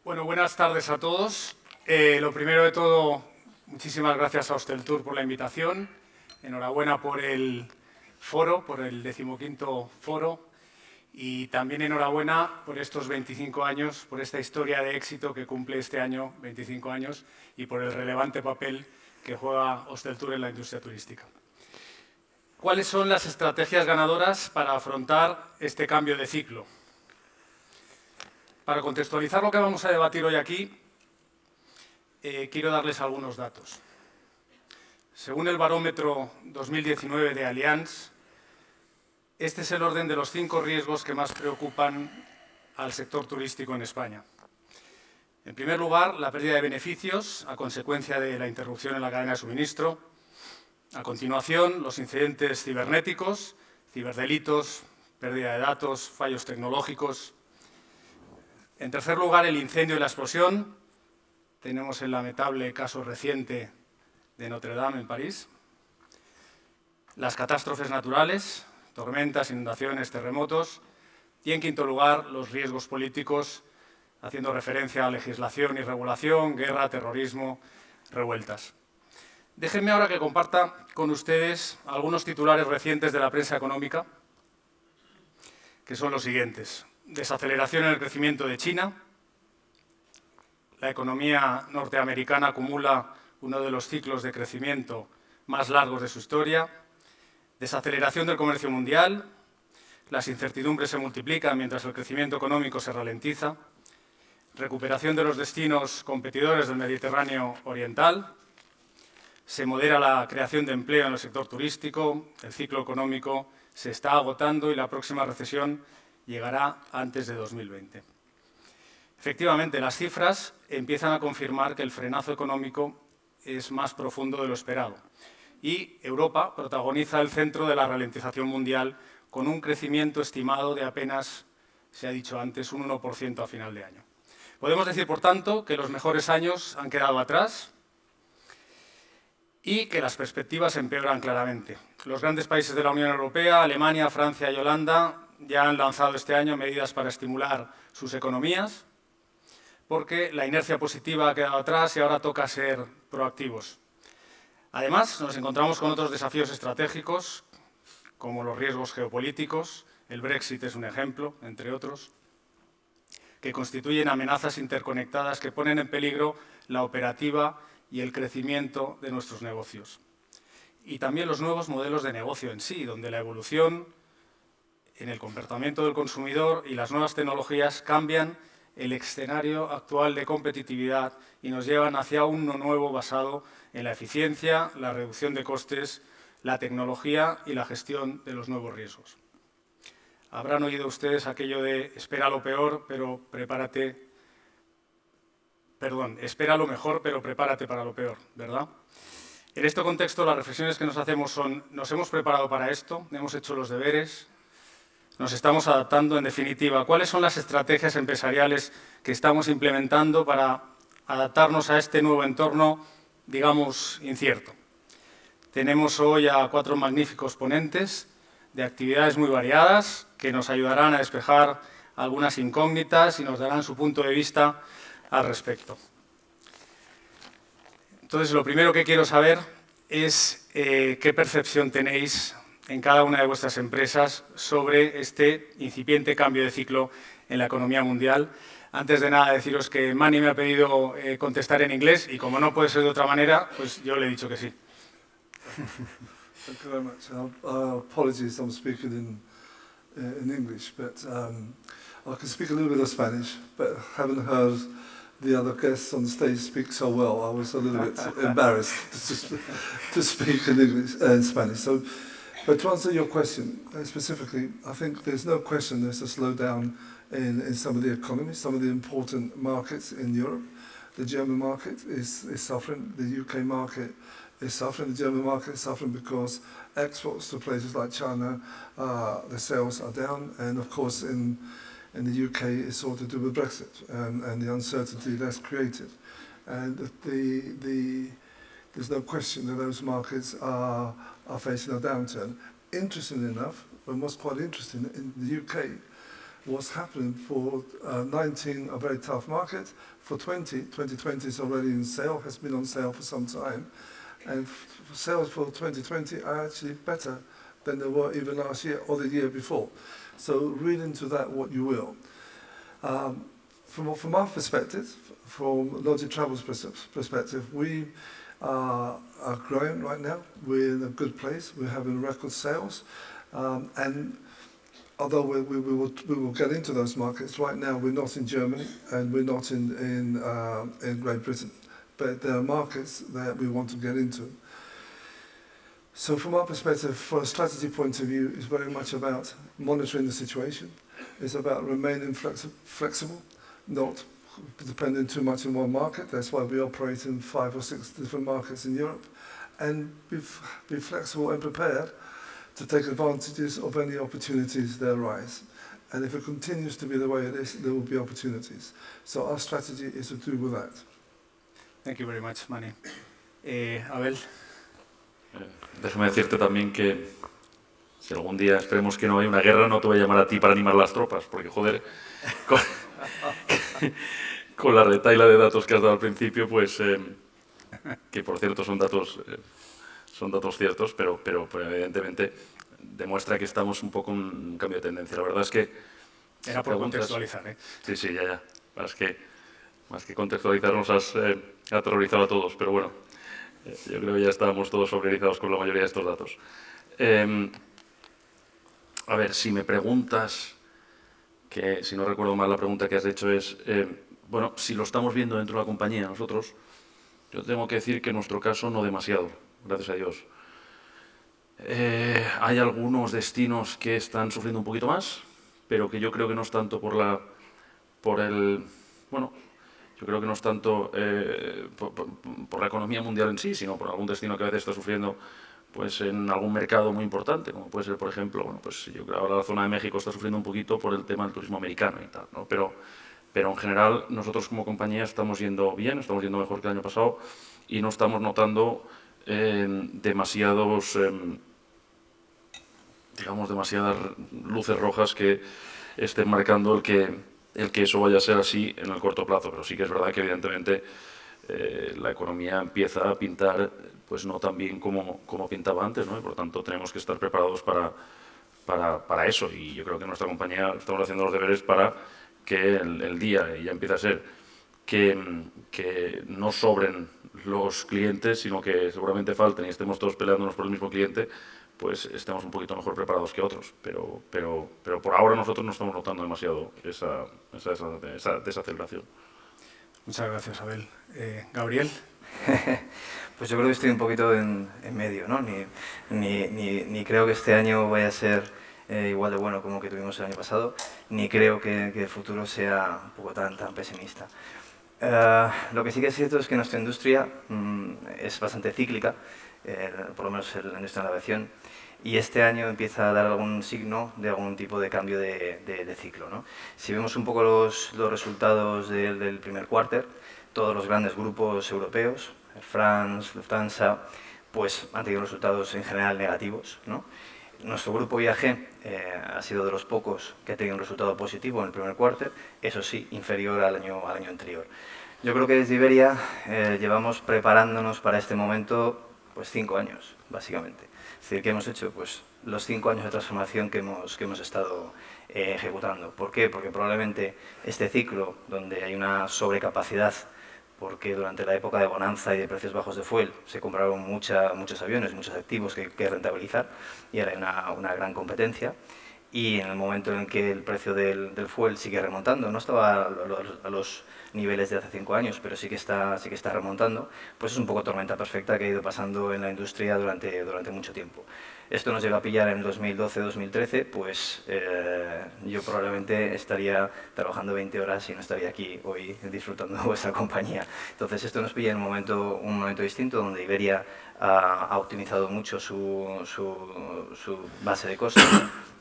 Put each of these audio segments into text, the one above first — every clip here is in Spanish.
Bueno, buenas tardes a todos. Lo primero de todo, muchísimas gracias a Hosteltour por la invitación. Enhorabuena por el foro, por el 15º foro. Y también enhorabuena por estos 25 años, por esta historia de éxito que cumple este año, 25 años, y por el relevante papel que juega Hosteltour en la industria turística. ¿Cuáles son las estrategias ganadoras para afrontar este cambio de ciclo? Para contextualizar lo que vamos a debatir hoy aquí, quiero darles algunos datos. Según el barómetro 2019 de Allianz, este es el orden de los 5 riesgos que más preocupan al sector turístico en España. En primer lugar, la pérdida de beneficios a consecuencia de la interrupción en la cadena de suministro. A continuación, los incidentes cibernéticos, ciberdelitos, pérdida de datos, fallos tecnológicos. En tercer lugar, el incendio y la explosión. Tenemos el lamentable caso reciente de Notre Dame en París. Las catástrofes naturales, tormentas, inundaciones, terremotos. Y en quinto lugar, los riesgos políticos, haciendo referencia a legislación y regulación, guerra, terrorismo, revueltas. Déjenme ahora que comparta con ustedes algunos titulares recientes de la prensa económica, que son los siguientes. Desaceleración en el crecimiento de China. La economía norteamericana acumula uno de los ciclos de crecimiento más largos de su historia. Desaceleración del comercio mundial. Las incertidumbres se multiplican mientras el crecimiento económico se ralentiza. Recuperación de los destinos competidores del Mediterráneo oriental. Se modera la creación de empleo en el sector turístico. El ciclo económico se está agotando y la próxima recesión llegará antes de 2020. Efectivamente, las cifras empiezan a confirmar que el frenazo económico es más profundo de lo esperado y Europa protagoniza el centro de la ralentización mundial con un crecimiento estimado de apenas, se ha dicho antes, un 1% a final de año. Podemos decir, por tanto, que los mejores años han quedado atrás y que las perspectivas empeoran claramente. Los grandes países de la Unión Europea, Alemania, Francia y Holanda, ya han lanzado este año medidas para estimular sus economías, porque la inercia positiva ha quedado atrás y ahora toca ser proactivos. Además, nos encontramos con otros desafíos estratégicos, como los riesgos geopolíticos, el Brexit es un ejemplo, entre otros, que constituyen amenazas interconectadas que ponen en peligro la operativa y el crecimiento de nuestros negocios. Y también los nuevos modelos de negocio en sí, donde la evolución en el comportamiento del consumidor y las nuevas tecnologías cambian el escenario actual de competitividad y nos llevan hacia uno nuevo basado en la eficiencia, la reducción de costes, la tecnología y la gestión de los nuevos riesgos. Habrán oído ustedes aquello de espera lo peor, pero prepárate, espera lo mejor, pero prepárate para lo peor, ¿verdad? En este contexto, las reflexiones que nos hacemos son, ¿nos hemos preparado para esto? ¿Hemos hecho los deberes? ¿Nos estamos adaptando? En definitiva, ¿cuáles son las estrategias empresariales que estamos implementando para adaptarnos a este nuevo entorno, digamos, incierto? Tenemos hoy a 4 magníficos ponentes de actividades muy variadas que nos ayudarán a despejar algunas incógnitas y nos darán su punto de vista al respecto. Entonces, lo primero que quiero saber es qué percepción tenéis en cada una de vuestras empresas sobre este incipiente cambio de ciclo en la economía mundial. Antes de nada, deciros que Manny me ha pedido contestar en inglés y como no puede ser de otra manera, pues yo le he dicho que sí. Thank you very much. Apologies, I'm speaking in English, but I can speak a little bit of Spanish, but haven't heard the other guests on the stage speak so well. I was a little bit embarrassed to speak in English in Spanish. So, but to answer your question specifically, I think there's no question there's a slowdown in some of the economies, some of the important markets in Europe. The German market is suffering, the UK market is suffering, the German market is suffering because exports to places like China, the sales are down, and of course in the UK it's all to do with Brexit and the uncertainty that's created. And there's no question that those markets are facing a downturn. Interestingly enough, and what's quite interesting, in the UK, what's happening for 19, a very tough market. For 2020 is already in sale, has been on sale for some time. And sales for 2020 are actually better than they were even last year or the year before. So read into that what you will. From our perspective, from Logic Travel's perspective, we are growing right now. We're in a good place. We're having record sales. And although we will get into those markets, right now we're not in Germany and we're not in Great Britain. But there are markets that we want to get into. So from our perspective, from a strategy point of view, it's very much about monitoring the situation. It's about remaining flexible, not depending too much on one market. That's why we operate in 5 or 6 different markets in Europe. And be flexible and prepared to take advantages of any opportunities that arise. And if it continues to be the way it is, there will be opportunities. So our strategy is to do with that. Thank you very much, Manny. Abel. Déjame decirte también que si algún día esperemos que no haya una guerra, no te voy a llamar a ti para animar las tropas, porque joder, con la retahíla de datos que has dado al principio, pues que por cierto son datos ciertos, pero evidentemente demuestra que estamos un poco en un cambio de tendencia. La verdad es que... Era por contextualizar, ¿eh? Sí, ya. Más que contextualizar nos has aterrorizado a todos, pero bueno, yo creo que ya estábamos todos familiarizados con la mayoría de estos datos. A ver, si me preguntas, que si no recuerdo mal la pregunta que has hecho es, bueno, si lo estamos viendo dentro de la compañía nosotros, yo tengo que decir que en nuestro caso no demasiado, gracias a Dios. Hay algunos destinos que están sufriendo un poquito más, pero que yo creo que no es tanto yo creo que no es tanto por la economía mundial en sí, sino por algún destino que a veces está sufriendo pues en algún mercado muy importante, como puede ser, por ejemplo, bueno, pues yo creo que ahora la zona de México está sufriendo un poquito por el tema del turismo americano y tal, ¿no? Pero en general nosotros como compañía estamos yendo bien, estamos yendo mejor que el año pasado y no estamos notando demasiadas luces rojas que estén marcando el que eso vaya a ser así en el corto plazo. Pero sí que es verdad que evidentemente la economía empieza a pintar pues no tan bien como pintaba antes, ¿no? Y por tanto tenemos que estar preparados para eso, y yo creo que en nuestra compañía estamos haciendo los deberes para que el día, y ya empieza a ser, que no sobren los clientes, sino que seguramente falten y estemos todos peleándonos por el mismo cliente, pues estemos un poquito mejor preparados que otros. Pero por ahora nosotros no estamos notando demasiado esa desaceleración. Muchas gracias, Abel. Gabriel. Pues yo creo que estoy un poquito en medio, ¿no? Ni creo que este año vaya a ser igual de bueno como que tuvimos el año pasado, ni creo que el futuro sea un poco tan pesimista. Lo que sí que es cierto es que nuestra industria es bastante cíclica, por lo menos la industria de la aviación, y este año empieza a dar algún signo de algún tipo de cambio de ciclo, ¿no? Si vemos un poco los resultados del primer quarter, todos los grandes grupos europeos, Air France, Lufthansa, pues han tenido resultados en general negativos, ¿no? Nuestro grupo IAG ha sido de los pocos que ha tenido un resultado positivo en el primer quarter, eso sí, inferior al año anterior. Yo creo que desde Iberia llevamos preparándonos para este momento pues 5 años, básicamente. Es decir, ¿qué hemos hecho? Pues los 5 años de transformación que hemos estado ejecutando. ¿Por qué? Porque probablemente este ciclo, donde hay una sobrecapacidad, porque durante la época de bonanza y de precios bajos de fuel se compraron muchos aviones, muchos activos que rentabilizar, y ahora hay una gran competencia, y en el momento en que el precio del fuel sigue remontando, no estaba a los niveles de hace 5 años, pero sí que está remontando, pues es un poco tormenta perfecta que ha ido pasando en la industria durante mucho tiempo. Esto nos llega a pillar en 2012-2013, pues yo probablemente estaría trabajando 20 horas y no estaría aquí hoy disfrutando de vuestra compañía. Entonces esto nos pilla en un momento distinto, donde Iberia ha optimizado mucho su base de costes,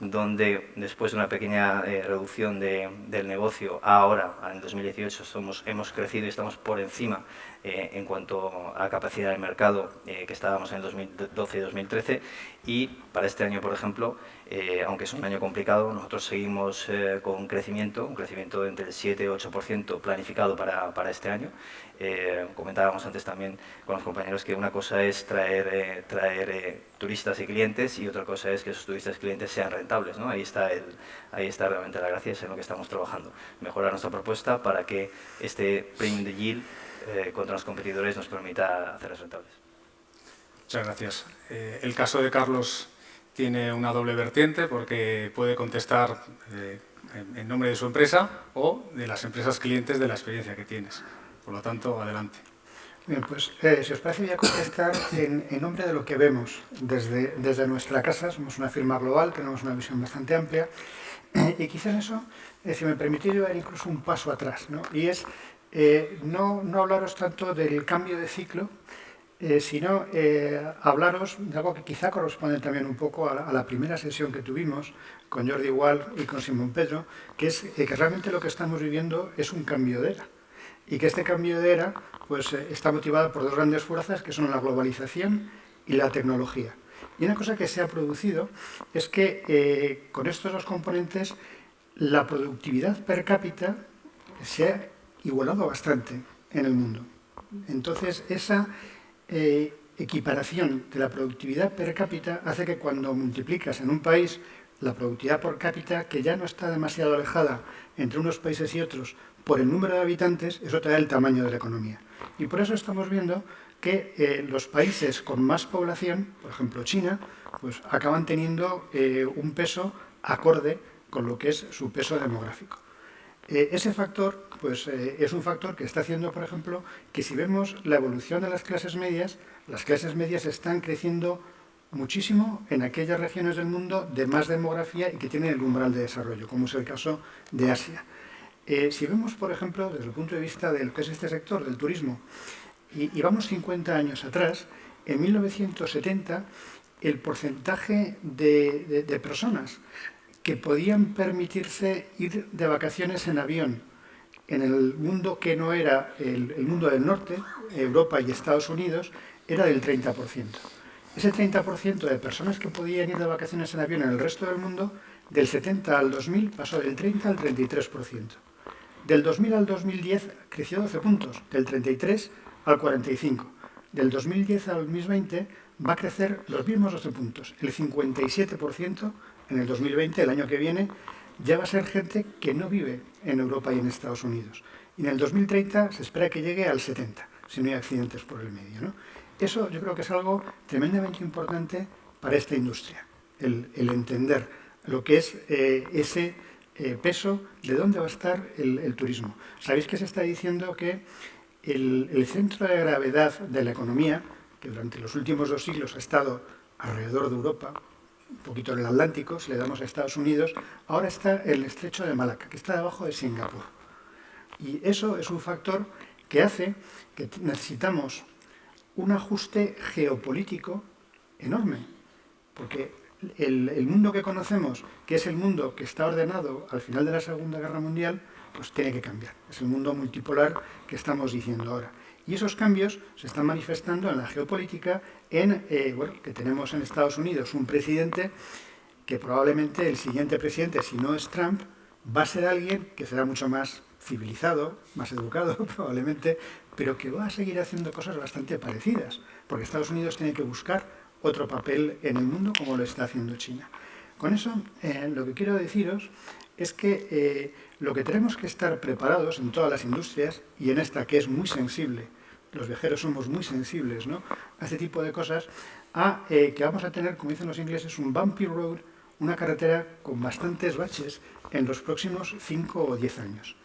donde después de una pequeña reducción del negocio, ahora en 2018 hemos crecido y estamos por encima en cuanto a capacidad de mercado que estábamos en el 2012 y 2013, y para este año, por ejemplo, aunque es un año complicado, nosotros seguimos con un crecimiento de entre el 7 y 8% planificado para este año. Comentábamos antes también con los compañeros que una cosa es traer turistas y clientes y otra cosa es que esos turistas y clientes sean rentables, ¿no? Ahí está realmente la gracia, es en lo que estamos trabajando. Mejorar nuestra propuesta para que este premium de yield contra los competidores nos permita hacerlas rentables. Muchas gracias. El caso de Carlos tiene una doble vertiente porque puede contestar en nombre de su empresa o de las empresas clientes de la experiencia que tienes. Por lo tanto, adelante. Bien, pues si os parece voy a contestar en nombre de lo que vemos desde nuestra casa. Somos una firma global, tenemos una visión bastante amplia y quizá en eso, si me permitís llevar incluso un paso atrás, ¿no? Y es no hablaros tanto del cambio de ciclo, sino hablaros de algo que quizá corresponde también un poco a la primera sesión que tuvimos con Jordi Gual y con Simón Pedro, que es que realmente lo que estamos viviendo es un cambio de era. Y que este cambio de era pues, está motivado por dos grandes fuerzas que son la globalización y la tecnología. Y una cosa que se ha producido es que con estos dos componentes la productividad per cápita se ha igualado bastante en el mundo. Entonces esa equiparación de la productividad per cápita hace que cuando multiplicas en un país la productividad per cápita, que ya no está demasiado alejada entre unos países y otros por el número de habitantes, eso te da el tamaño de la economía. Y por eso estamos viendo que los países con más población, por ejemplo China, pues acaban teniendo un peso acorde con lo que es su peso demográfico. Ese factor pues, es un factor que está haciendo, por ejemplo, que si vemos la evolución de las clases medias están creciendo muchísimo en aquellas regiones del mundo de más demografía y que tienen el umbral de desarrollo, como es el caso de Asia. Si vemos, por ejemplo, desde el punto de vista de lo que es este sector, del turismo, y vamos 50 años atrás, en 1970 el porcentaje de personas que podían permitirse ir de vacaciones en avión en el mundo que no era el mundo del norte, Europa y Estados Unidos, era del 30%. Ese 30% de personas que podían ir de vacaciones en avión en el resto del mundo, del 70 al 2000 pasó del 30 al 33%. Del 2000 al 2010 creció 12 puntos, del 33 al 45. Del 2010 al 2020 va a crecer los mismos 12 puntos, el 57% en el 2020, el año que viene, ya va a ser gente que no vive en Europa y en Estados Unidos. Y en el 2030 se espera que llegue al 70%, si no hay accidentes por el medio, ¿no? Eso yo creo que es algo tremendamente importante para esta industria, el entender lo que es ese peso de dónde va a estar el turismo. Sabéis que se está diciendo que el centro de gravedad de la economía, que durante los últimos 2 siglos ha estado alrededor de Europa, un poquito en el Atlántico, si le damos a Estados Unidos, ahora está en el estrecho de Malaca, que está debajo de Singapur. Y eso es un factor que hace que necesitamos un ajuste geopolítico enorme, porque el mundo que conocemos, que es el mundo que está ordenado al final de la Segunda Guerra Mundial, pues tiene que cambiar. Es el mundo multipolar que estamos diciendo ahora. Y esos cambios se están manifestando en la geopolítica, que tenemos en Estados Unidos un presidente que probablemente el siguiente presidente, si no es Trump, va a ser alguien que será mucho más civilizado, más educado probablemente, pero que va a seguir haciendo cosas bastante parecidas, porque Estados Unidos tiene que buscar otro papel en el mundo como lo está haciendo China. Con eso, lo que quiero deciros es que lo que tenemos que estar preparados en todas las industrias, y en esta que es muy sensible, los viajeros somos muy sensibles, ¿no?, a este tipo de cosas, que vamos a tener, como dicen los ingleses, un bumpy road, una carretera con bastantes baches en los próximos 5 o 10 años.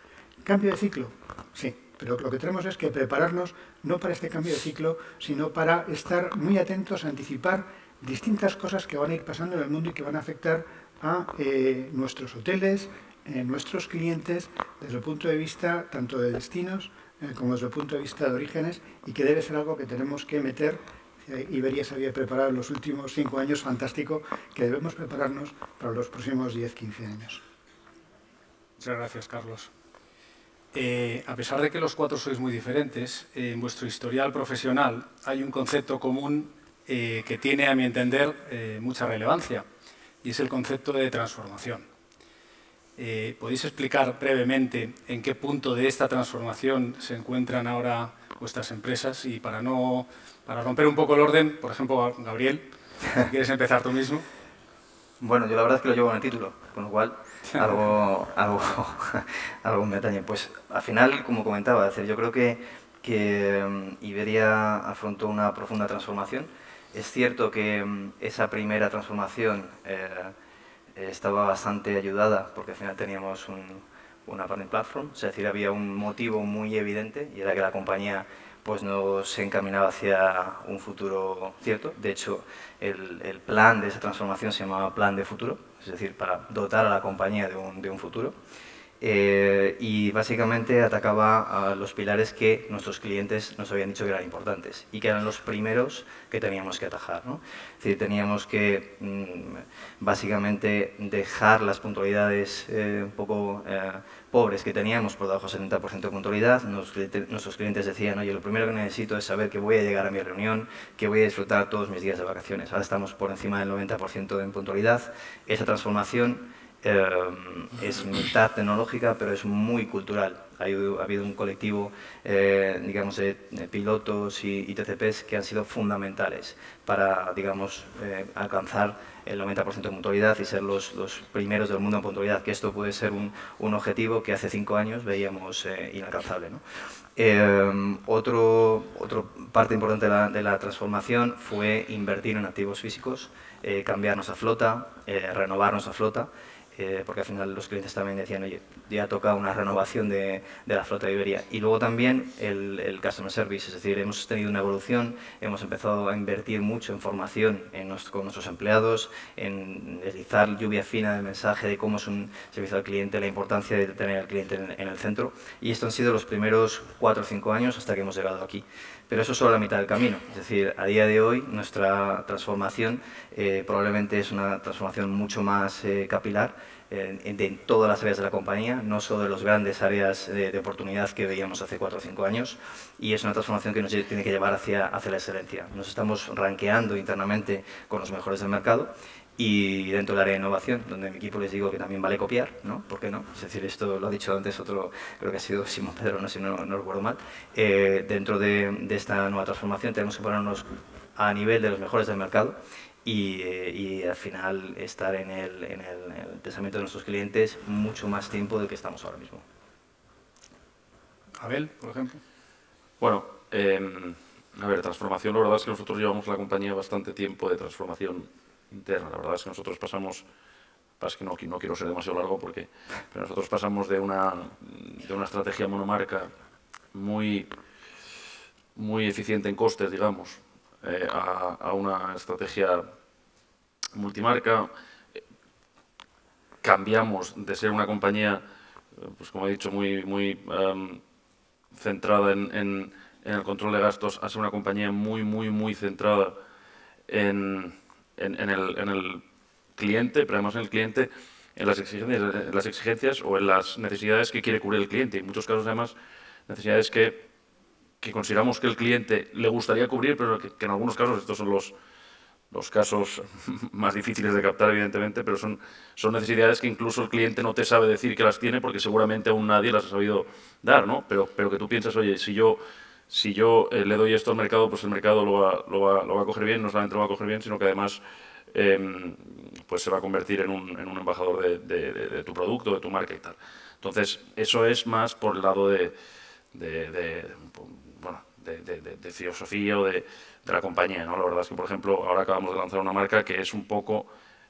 ¿Cambio de ciclo? Sí, pero lo que tenemos es que prepararnos no para este cambio de ciclo, sino para estar muy atentos a anticipar distintas cosas que van a ir pasando en el mundo y que van a afectar a nuestros hoteles, nuestros clientes, desde el punto de vista tanto de destinos como desde el punto de vista de orígenes, y que debe ser algo que tenemos que meter. Iberia se había preparado en los últimos 5 años, fantástico, que debemos prepararnos para los próximos 10-15 años. Muchas gracias, Carlos. A pesar de que los 4 sois muy diferentes, en vuestro historial profesional hay un concepto común que tiene, a mi entender, mucha relevancia, y es el concepto de transformación. ¿Podéis explicar brevemente en qué punto de esta transformación se encuentran ahora vuestras empresas? Y para romper un poco el orden, por ejemplo, Gabriel, si quieres empezar tú mismo. Bueno, yo la verdad es que lo llevo en el título, con lo cual algo me atañe. Pues al final, como comentaba, es decir, yo creo que Iberia afrontó una profunda transformación. Es cierto que esa primera transformación estaba bastante ayudada porque al final teníamos una partner platform, es decir, había un motivo muy evidente y era que la compañía pues nos encaminaba hacia un futuro cierto. De hecho, el plan de esa transformación se llamaba Plan de Futuro, es decir, para dotar a la compañía de un futuro. Y básicamente atacaba a los pilares que nuestros clientes nos habían dicho que eran importantes y que eran los primeros que teníamos que atajar, ¿no? Es decir, teníamos que básicamente dejar las puntualidades un poco pobres que teníamos por debajo del 70% de puntualidad. Nuestros clientes decían, oye, lo primero que necesito es saber que voy a llegar a mi reunión, que voy a disfrutar todos mis días de vacaciones. Ahora estamos por encima del 90% en puntualidad. Esa transformación es mitad tecnológica, pero es muy cultural. Ha habido un colectivo, digamos, de pilotos y TCPs que han sido fundamentales para, digamos, alcanzar el 90% de puntualidad y ser los primeros del mundo en puntualidad, que esto puede ser un objetivo que hace 5 años veíamos inalcanzable, ¿no? Otra parte importante de la transformación fue invertir en activos físicos, cambiar nuestra flota, renovar nuestra flota, porque al final los clientes también decían, oye, ya toca una renovación de la flota de Iberia. Y luego también el Customer Service, es decir, hemos tenido una evolución, hemos empezado a invertir mucho en formación con nuestros empleados, en deslizar lluvia fina de mensaje de cómo es un servicio al cliente, la importancia de tener al cliente en el centro. Y esto han sido los primeros 4 o 5 años hasta que hemos llegado aquí. Pero eso es solo la mitad del camino, es decir, a día de hoy nuestra transformación probablemente es una transformación mucho más capilar en todas las áreas de la compañía, no solo de las grandes áreas de oportunidad que veíamos hace 4 o 5 años, y es una transformación que nos tiene que llevar hacia la excelencia. Nos estamos rankeando internamente con los mejores del mercado, y dentro del área de innovación, donde mi equipo les digo que también vale copiar, ¿no? ¿Por qué no? Es decir, esto lo ha dicho antes otro, creo que ha sido Simón Pedro, no sé si no recuerdo mal. Dentro de esta nueva transformación tenemos que ponernos a nivel de los mejores del mercado y al final estar en el pensamiento de nuestros clientes mucho más tiempo del que estamos ahora mismo. Abel, por ejemplo. Bueno, a ver, transformación, la verdad es que nosotros llevamos la compañía bastante tiempo de transformación interna. La verdad es que nosotros pasamos, es que no quiero ser demasiado largo pero nosotros pasamos de una estrategia monomarca muy eficiente en costes, digamos, a una estrategia multimarca. Cambiamos de ser una compañía, pues como he dicho, muy centrada en el control de gastos a ser una compañía muy centrada en el cliente, pero además en el cliente, en las exigencias o en las necesidades que quiere cubrir el cliente. Y en muchos casos, además, necesidades que consideramos que el cliente le gustaría cubrir, pero que en algunos casos, estos son los casos más difíciles de captar, evidentemente, pero son necesidades que incluso el cliente no te sabe decir que las tiene porque seguramente aún nadie las ha sabido dar, ¿no? Pero que tú piensas, oye, si yo le doy esto al mercado, pues el mercado lo va a coger bien, no solamente lo va a coger bien, sino que además pues se va a convertir en un embajador de tu producto, de tu marca y tal. Entonces, eso es más por el lado de filosofía o de la compañía, ¿no? La verdad es que, por ejemplo, ahora acabamos de lanzar una marca que es un poco...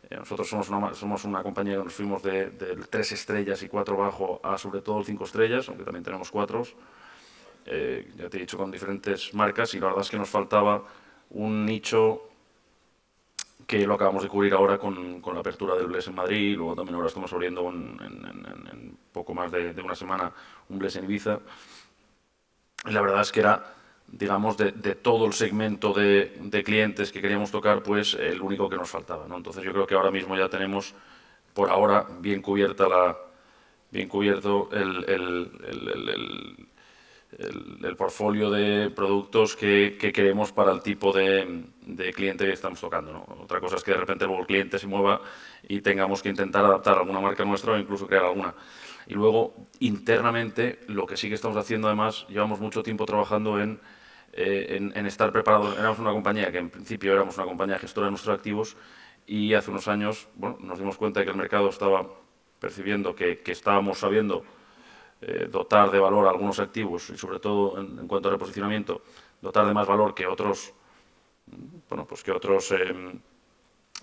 nosotros somos una compañía que nos fuimos de 3 estrellas y 4 bajo a sobre todo 5 estrellas, aunque también tenemos 4. Ya te he dicho, con diferentes marcas, y la verdad es que nos faltaba un nicho que lo acabamos de cubrir ahora con la apertura del Bless en Madrid. Luego también ahora estamos abriendo en poco más de una semana un Bless en Ibiza. Y la verdad es que era, digamos, de todo el segmento de clientes que queríamos tocar, pues el único que nos faltaba, ¿no? Entonces yo creo que ahora mismo ya tenemos, por ahora, bien cubierto el portfolio de productos que queremos para el tipo de cliente que estamos tocando, ¿no? Otra cosa es que de repente luego el cliente se mueva y tengamos que intentar adaptar alguna marca nuestra o incluso crear alguna. Y luego, internamente, lo que sí que estamos haciendo, además, llevamos mucho tiempo trabajando en estar preparados. Éramos una compañía que, en principio, éramos una compañía gestora de nuestros activos y hace unos años, bueno, nos dimos cuenta de que el mercado estaba percibiendo que estábamos sabiendo dotar de valor a algunos activos y, sobre todo, en cuanto a reposicionamiento, dotar de más valor que otros, bueno, pues que otros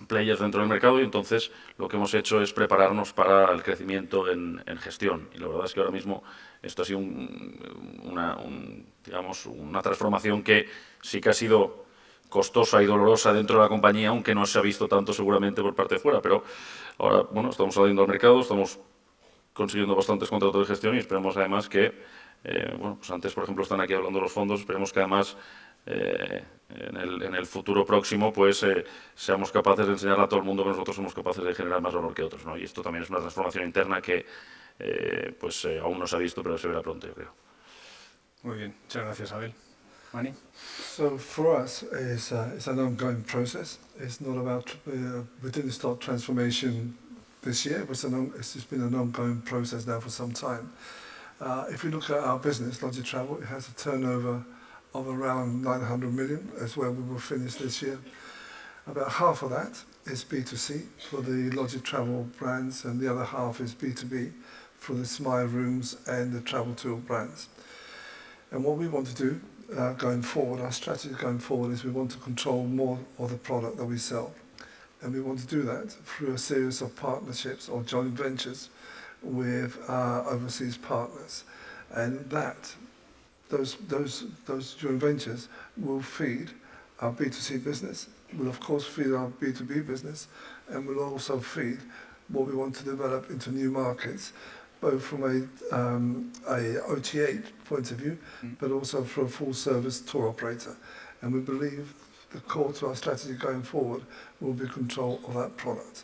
players dentro del mercado, y entonces lo que hemos hecho es prepararnos para el crecimiento en gestión. Y la verdad es que ahora mismo esto ha sido digamos, una transformación que sí que ha sido costosa y dolorosa dentro de la compañía, aunque no se ha visto tanto seguramente por parte de fuera, pero ahora, bueno, estamos saliendo al mercado, estamos consiguiendo bastantes contratos de gestión y esperemos además que, bueno, pues antes, por ejemplo, están aquí hablando los fondos, esperemos que además en el futuro próximo pues seamos capaces de enseñar a todo el mundo que nosotros somos capaces de generar más valor que otros, ¿no? Y esto también es una transformación interna que aún no se ha visto, pero se verá pronto, yo creo. Muy bien, muchas gracias, Abel. Mani? So for us, it's an ongoing process. It's not about, we didn't start transformation this year. It's just been an ongoing process now for some time. If we look at our business, Logic Travel, it has a turnover of around 900 million, as where we will finish this year. About half of that is B2C for the Logic Travel brands, and the other half is B2B for the Smile Rooms and the Travel Tour brands. And what we want to do going forward, our strategy going forward, is we want to control more of the product that we sell. And we want to do that through a series of partnerships or joint ventures with our overseas partners. And those joint ventures will feed our B2C business, will of course feed our B2B business, and will also feed what we want to develop into new markets, both from a OTA point of view, but also for a full service tour operator. And we believe the core to our strategy going forward will be control of that product.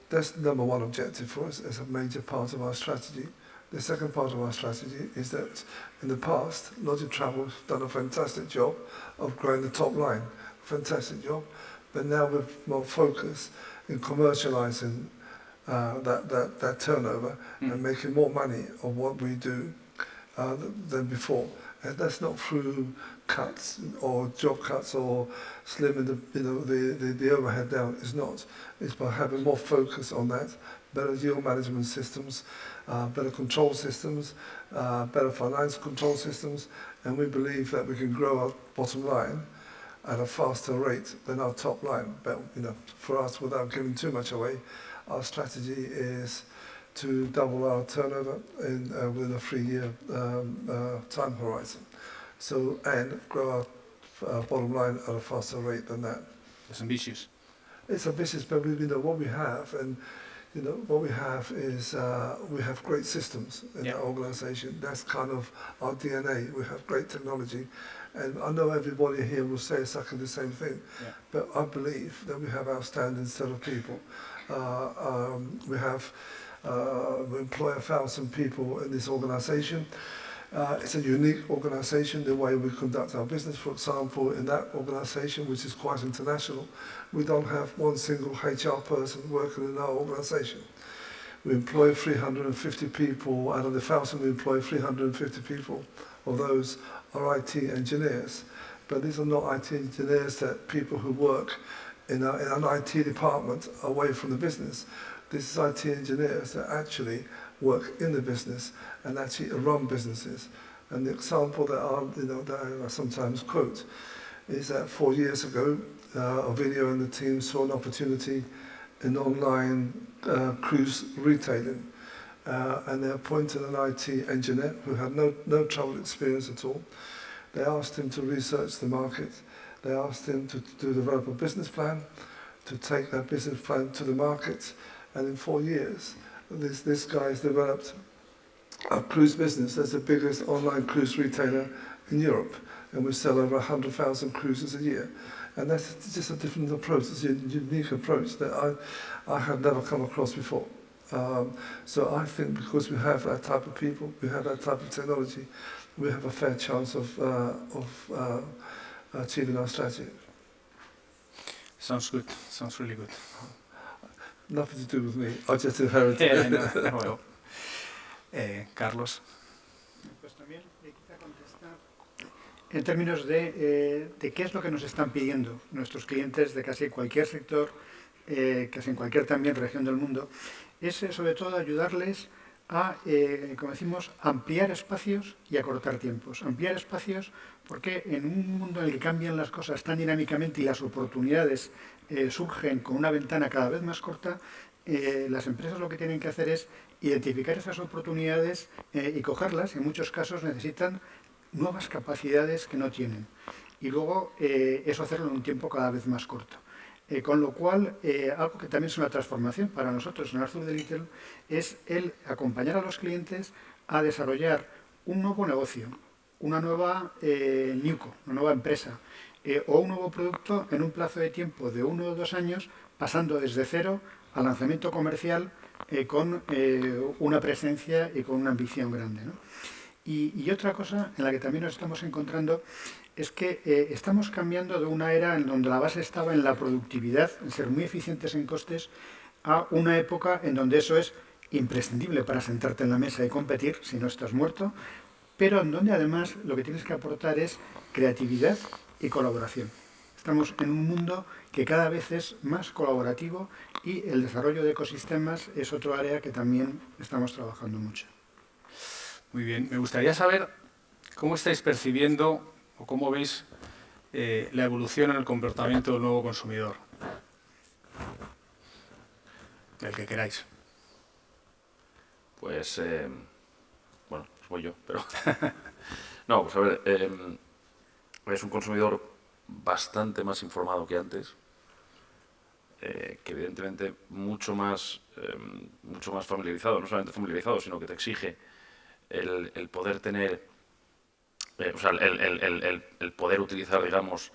That's the number one objective for us as a major part of our strategy. The second part of our strategy is that in the past, Logic Travel has done a fantastic job of growing the top line, fantastic job, but now we're more focused in commercializing that turnover and making more money of what we do than before. And that's not through cuts or job cuts or slimming the overhead down. It's not. It's by having more focus on that, better yield management systems, better control systems, better finance control systems, and we believe that we can grow our bottom line at a faster rate than our top line. But for us, without giving too much away, our strategy is to double our turnover within a 3-year time horizon. So, and grow our bottom line at a faster rate than that. It's ambitious. It's ambitious, but what we have, and what we have is we have great systems in our organisation. That's kind of our DNA. We have great technology, and I know everybody here will say exactly the same thing. Yeah. But I believe that we have outstanding set of people. We employ 1,000 people in this organisation. It's a unique organisation, the way we conduct our business. For example, in that organisation, which is quite international, we don't have one single HR person working in our organisation. We employ 350 people. Out of the 1,000, we employ 350 people. Of those are IT engineers. But these are not IT engineers that people who work in an IT department away from the business. This is IT engineers that actually work in the business and actually run businesses. And the example that I sometimes quote is that 4 years ago, Ovidio and the team saw an opportunity in online cruise retailing. And they appointed an IT engineer who had no travel experience at all. They asked him to research the market. They asked him to develop a business plan, to take that business plan to the market. And in 4 years, this guy has developed a cruise business that's the biggest online cruise retailer in Europe. And we sell over 100,000 cruises a year. And that's just a different approach. It's a unique approach that I have never come across before. So I think because we have that type of people, we have that type of technology, we have a fair chance of achieving our strategy. Sounds good. Sounds really good. Nothing to do with me. I just inherited Yeah, I it. know. Well, Carlos. Pues también quizá contestar en términos de qué es lo que nos están pidiendo nuestros clientes de casi cualquier sector, casi en cualquier también región del mundo, es sobre todo ayudarles a, como decimos, ampliar espacios y acortar tiempos. Ampliar espacios porque en un mundo en el que cambian las cosas tan dinámicamente y las oportunidades surgen con una ventana cada vez más corta, las empresas lo que tienen que hacer es identificar esas oportunidades y cogerlas. En muchos casos necesitan nuevas capacidades que no tienen. Y luego eso hacerlo en un tiempo cada vez más corto. Con lo cual, algo que también es una transformación para nosotros en Arthur de Little es el acompañar a los clientes a desarrollar un nuevo negocio, una nueva NewCo, una nueva empresa, o un nuevo producto en un plazo de tiempo de 1 o 2 años, pasando desde cero al lanzamiento comercial con una presencia y con una ambición grande, ¿no? Y otra cosa en la que también nos estamos encontrando es que estamos cambiando de una era en donde la base estaba en la productividad, en ser muy eficientes en costes, a una época en donde eso es imprescindible para sentarte en la mesa y competir, si no estás muerto, pero en donde además lo que tienes que aportar es creatividad y colaboración. Estamos en un mundo que cada vez es más colaborativo y el desarrollo de ecosistemas es otro área que también estamos trabajando mucho. Muy bien. Me gustaría saber cómo estáis percibiendo o cómo veis la evolución en el comportamiento del nuevo consumidor. El que queráis. Pues, bueno, pues voy yo, pero... No, pues a ver, es un consumidor bastante más informado que antes, que evidentemente mucho más familiarizado, no solamente familiarizado, sino que te exige el poder tener, o sea, el poder utilizar, digamos,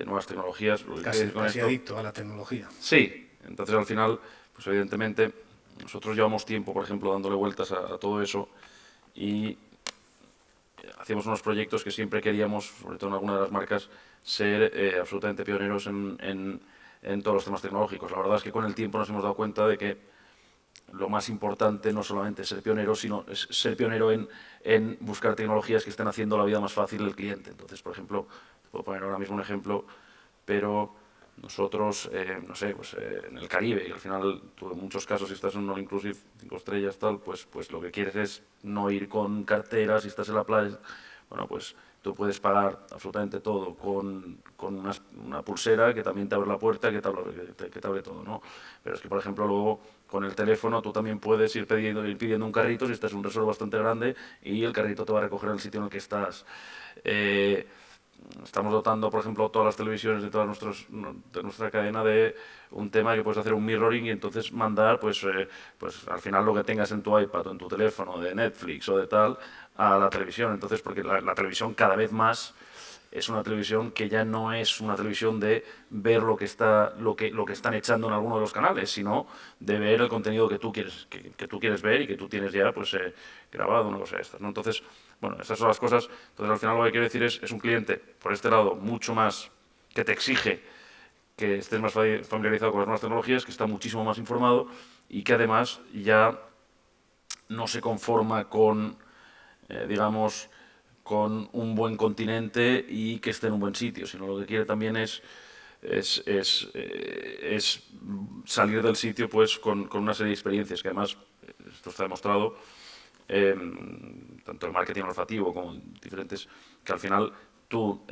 nuevas tecnologías. Casi adicto a la tecnología. Sí, entonces al final, pues evidentemente, nosotros llevamos tiempo, por ejemplo, dándole vueltas a todo eso y hacíamos unos proyectos que siempre queríamos, sobre todo en alguna de las marcas, ser absolutamente pioneros en todos los temas tecnológicos. La verdad es que con el tiempo nos hemos dado cuenta de que lo más importante no solamente es ser pionero, sino es ser pionero en buscar tecnologías que estén haciendo la vida más fácil del cliente. Entonces, por ejemplo, te puedo poner ahora mismo un ejemplo, pero nosotros, no sé, pues en el Caribe, y al final tú en muchos casos si estás en un all inclusive 5 estrellas tal, pues lo que quieres es no ir con carteras, si estás en la playa, bueno, pues tú puedes pagar absolutamente todo con una pulsera que también te abre la puerta, que te abre todo, ¿no? Pero es que, por ejemplo, luego con el teléfono tú también puedes ir pidiendo un carrito si estás en un resort bastante grande y el carrito te va a recoger en el sitio en el que estás. Estamos dotando, por ejemplo, todas las televisiones de nuestra cadena de un tema que puedes hacer un mirroring y entonces mandar, pues al final lo que tengas en tu iPad o en tu teléfono de Netflix o de tal a la televisión. Entonces, porque la televisión cada vez más es una televisión que ya no es una televisión de ver lo que están echando en alguno de los canales, sino de ver el contenido que tú quieres ver y que tú tienes ya pues grabado, una cosa de estas, ¿no? Entonces, bueno, esas son las cosas. Entonces, al final lo que quiero decir es un cliente, por este lado, mucho más que te exige que estés más familiarizado con las nuevas tecnologías, que está muchísimo más informado y que además ya no se conforma con, digamos, con un buen continente y que esté en un buen sitio, sino lo que quiere también es salir del sitio pues con una serie de experiencias que además, esto está demostrado, tanto el marketing olfativo como diferentes, que al final tú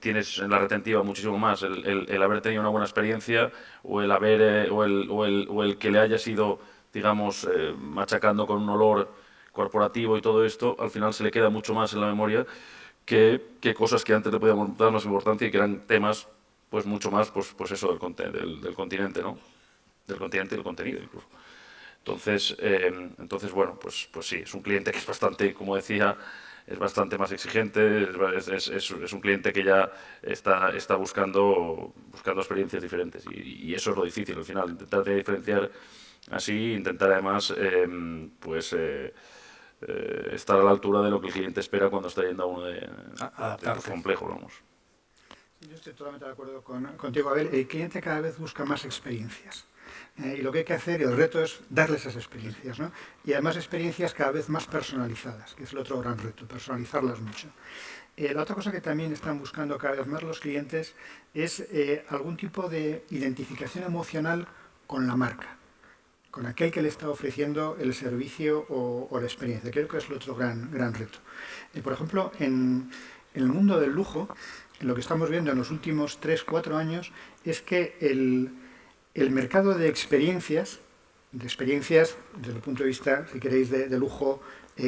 tienes en la retentiva muchísimo más el haber tenido una buena experiencia o el haber o el que le haya sido, digamos, machacando con un olor corporativo y todo esto, al final se le queda mucho más en la memoria que cosas que antes le podíamos dar más importancia y que eran temas pues mucho más pues eso del continente, ¿no? Del continente y del contenido incluso. Entonces bueno, pues sí, es un cliente que es bastante, como decía, es bastante más exigente, es un cliente que ya está buscando experiencias diferentes y eso es lo difícil al final, intentar diferenciar Así intentar además pues estar a la altura de lo que el cliente espera cuando está yendo a uno de estos complejos, vamos. Yo estoy totalmente de acuerdo contigo, Abel. El cliente cada vez busca más experiencias. Y lo que hay que hacer, el reto es darle esas experiencias, ¿no? Y además experiencias cada vez más personalizadas, que es el otro gran reto, personalizarlas mucho. La otra cosa que también están buscando cada vez más los clientes es algún tipo de identificación emocional con la marca, con aquel que le está ofreciendo el servicio o la experiencia. Creo que es el otro gran reto. Por ejemplo, en el mundo del lujo, lo que estamos viendo en los últimos 3-4 años es que el mercado de experiencias desde el punto de vista, si queréis, de lujo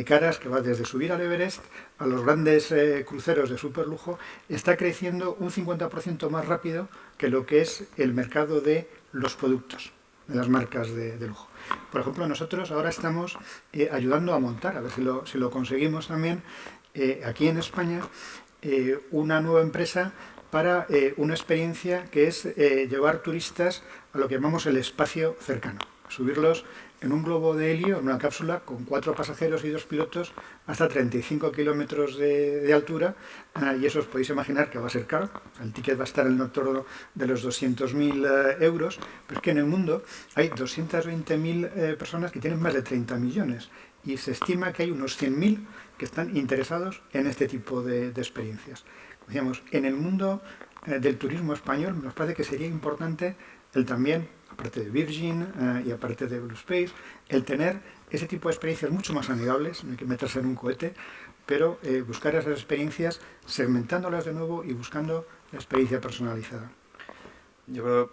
caras, que va desde subir al Everest a los grandes cruceros de superlujo, está creciendo un 50% más rápido que lo que es el mercado de los productos, de las marcas de lujo. Por ejemplo, nosotros ahora estamos ayudando a montar, a ver si lo conseguimos también, aquí en España, una nueva empresa para una experiencia que es llevar turistas a lo que llamamos el espacio cercano, subirlos en un globo de helio, en una cápsula con 4 pasajeros y 2 pilotos hasta 35 kilómetros de altura, y eso os podéis imaginar que va a ser caro. El ticket va a estar en el torno de los 200.000 euros, pero es que en el mundo hay 220.000 personas que tienen más de 30 millones y se estima que hay unos 100.000 que están interesados en este tipo de experiencias. Decíamos, en el mundo del turismo español nos parece que sería importante el también, aparte de Virgin y aparte de Blue Space, el tener ese tipo de experiencias mucho más amigables, no hay que meterse en un cohete, pero buscar esas experiencias, segmentándolas de nuevo y buscando la experiencia personalizada. Yo creo,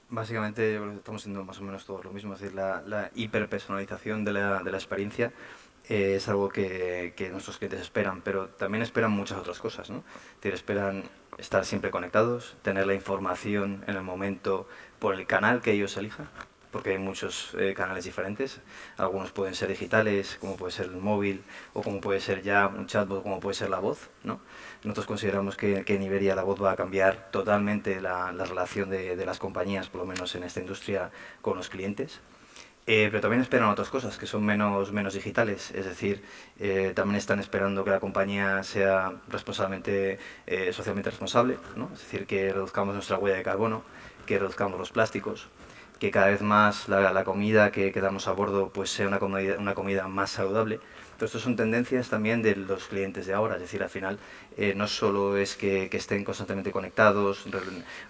básicamente, estamos siendo más o menos todos lo mismo, es decir, la hiperpersonalización de la experiencia es algo que nuestros clientes esperan, pero también esperan muchas otras cosas, ¿no? Es decir, esperan estar siempre conectados, tener la información en el momento por el canal que ellos elijan, porque hay muchos canales diferentes. Algunos pueden ser digitales, como puede ser el móvil, o como puede ser ya un chatbot, como puede ser la voz, ¿no? Nosotros consideramos que en Iberia la voz va a cambiar totalmente la relación de las compañías, por lo menos en esta industria, con los clientes. Pero también esperan otras cosas que son menos digitales, es decir, también están esperando que la compañía sea socialmente responsable, ¿no? Es decir, que reduzcamos nuestra huella de carbono, que reduzcamos los plásticos, que cada vez más la comida que damos a bordo pues sea una comida más saludable. Entonces, estas son tendencias también de los clientes de ahora, es decir, al final no solo es que estén constantemente conectados,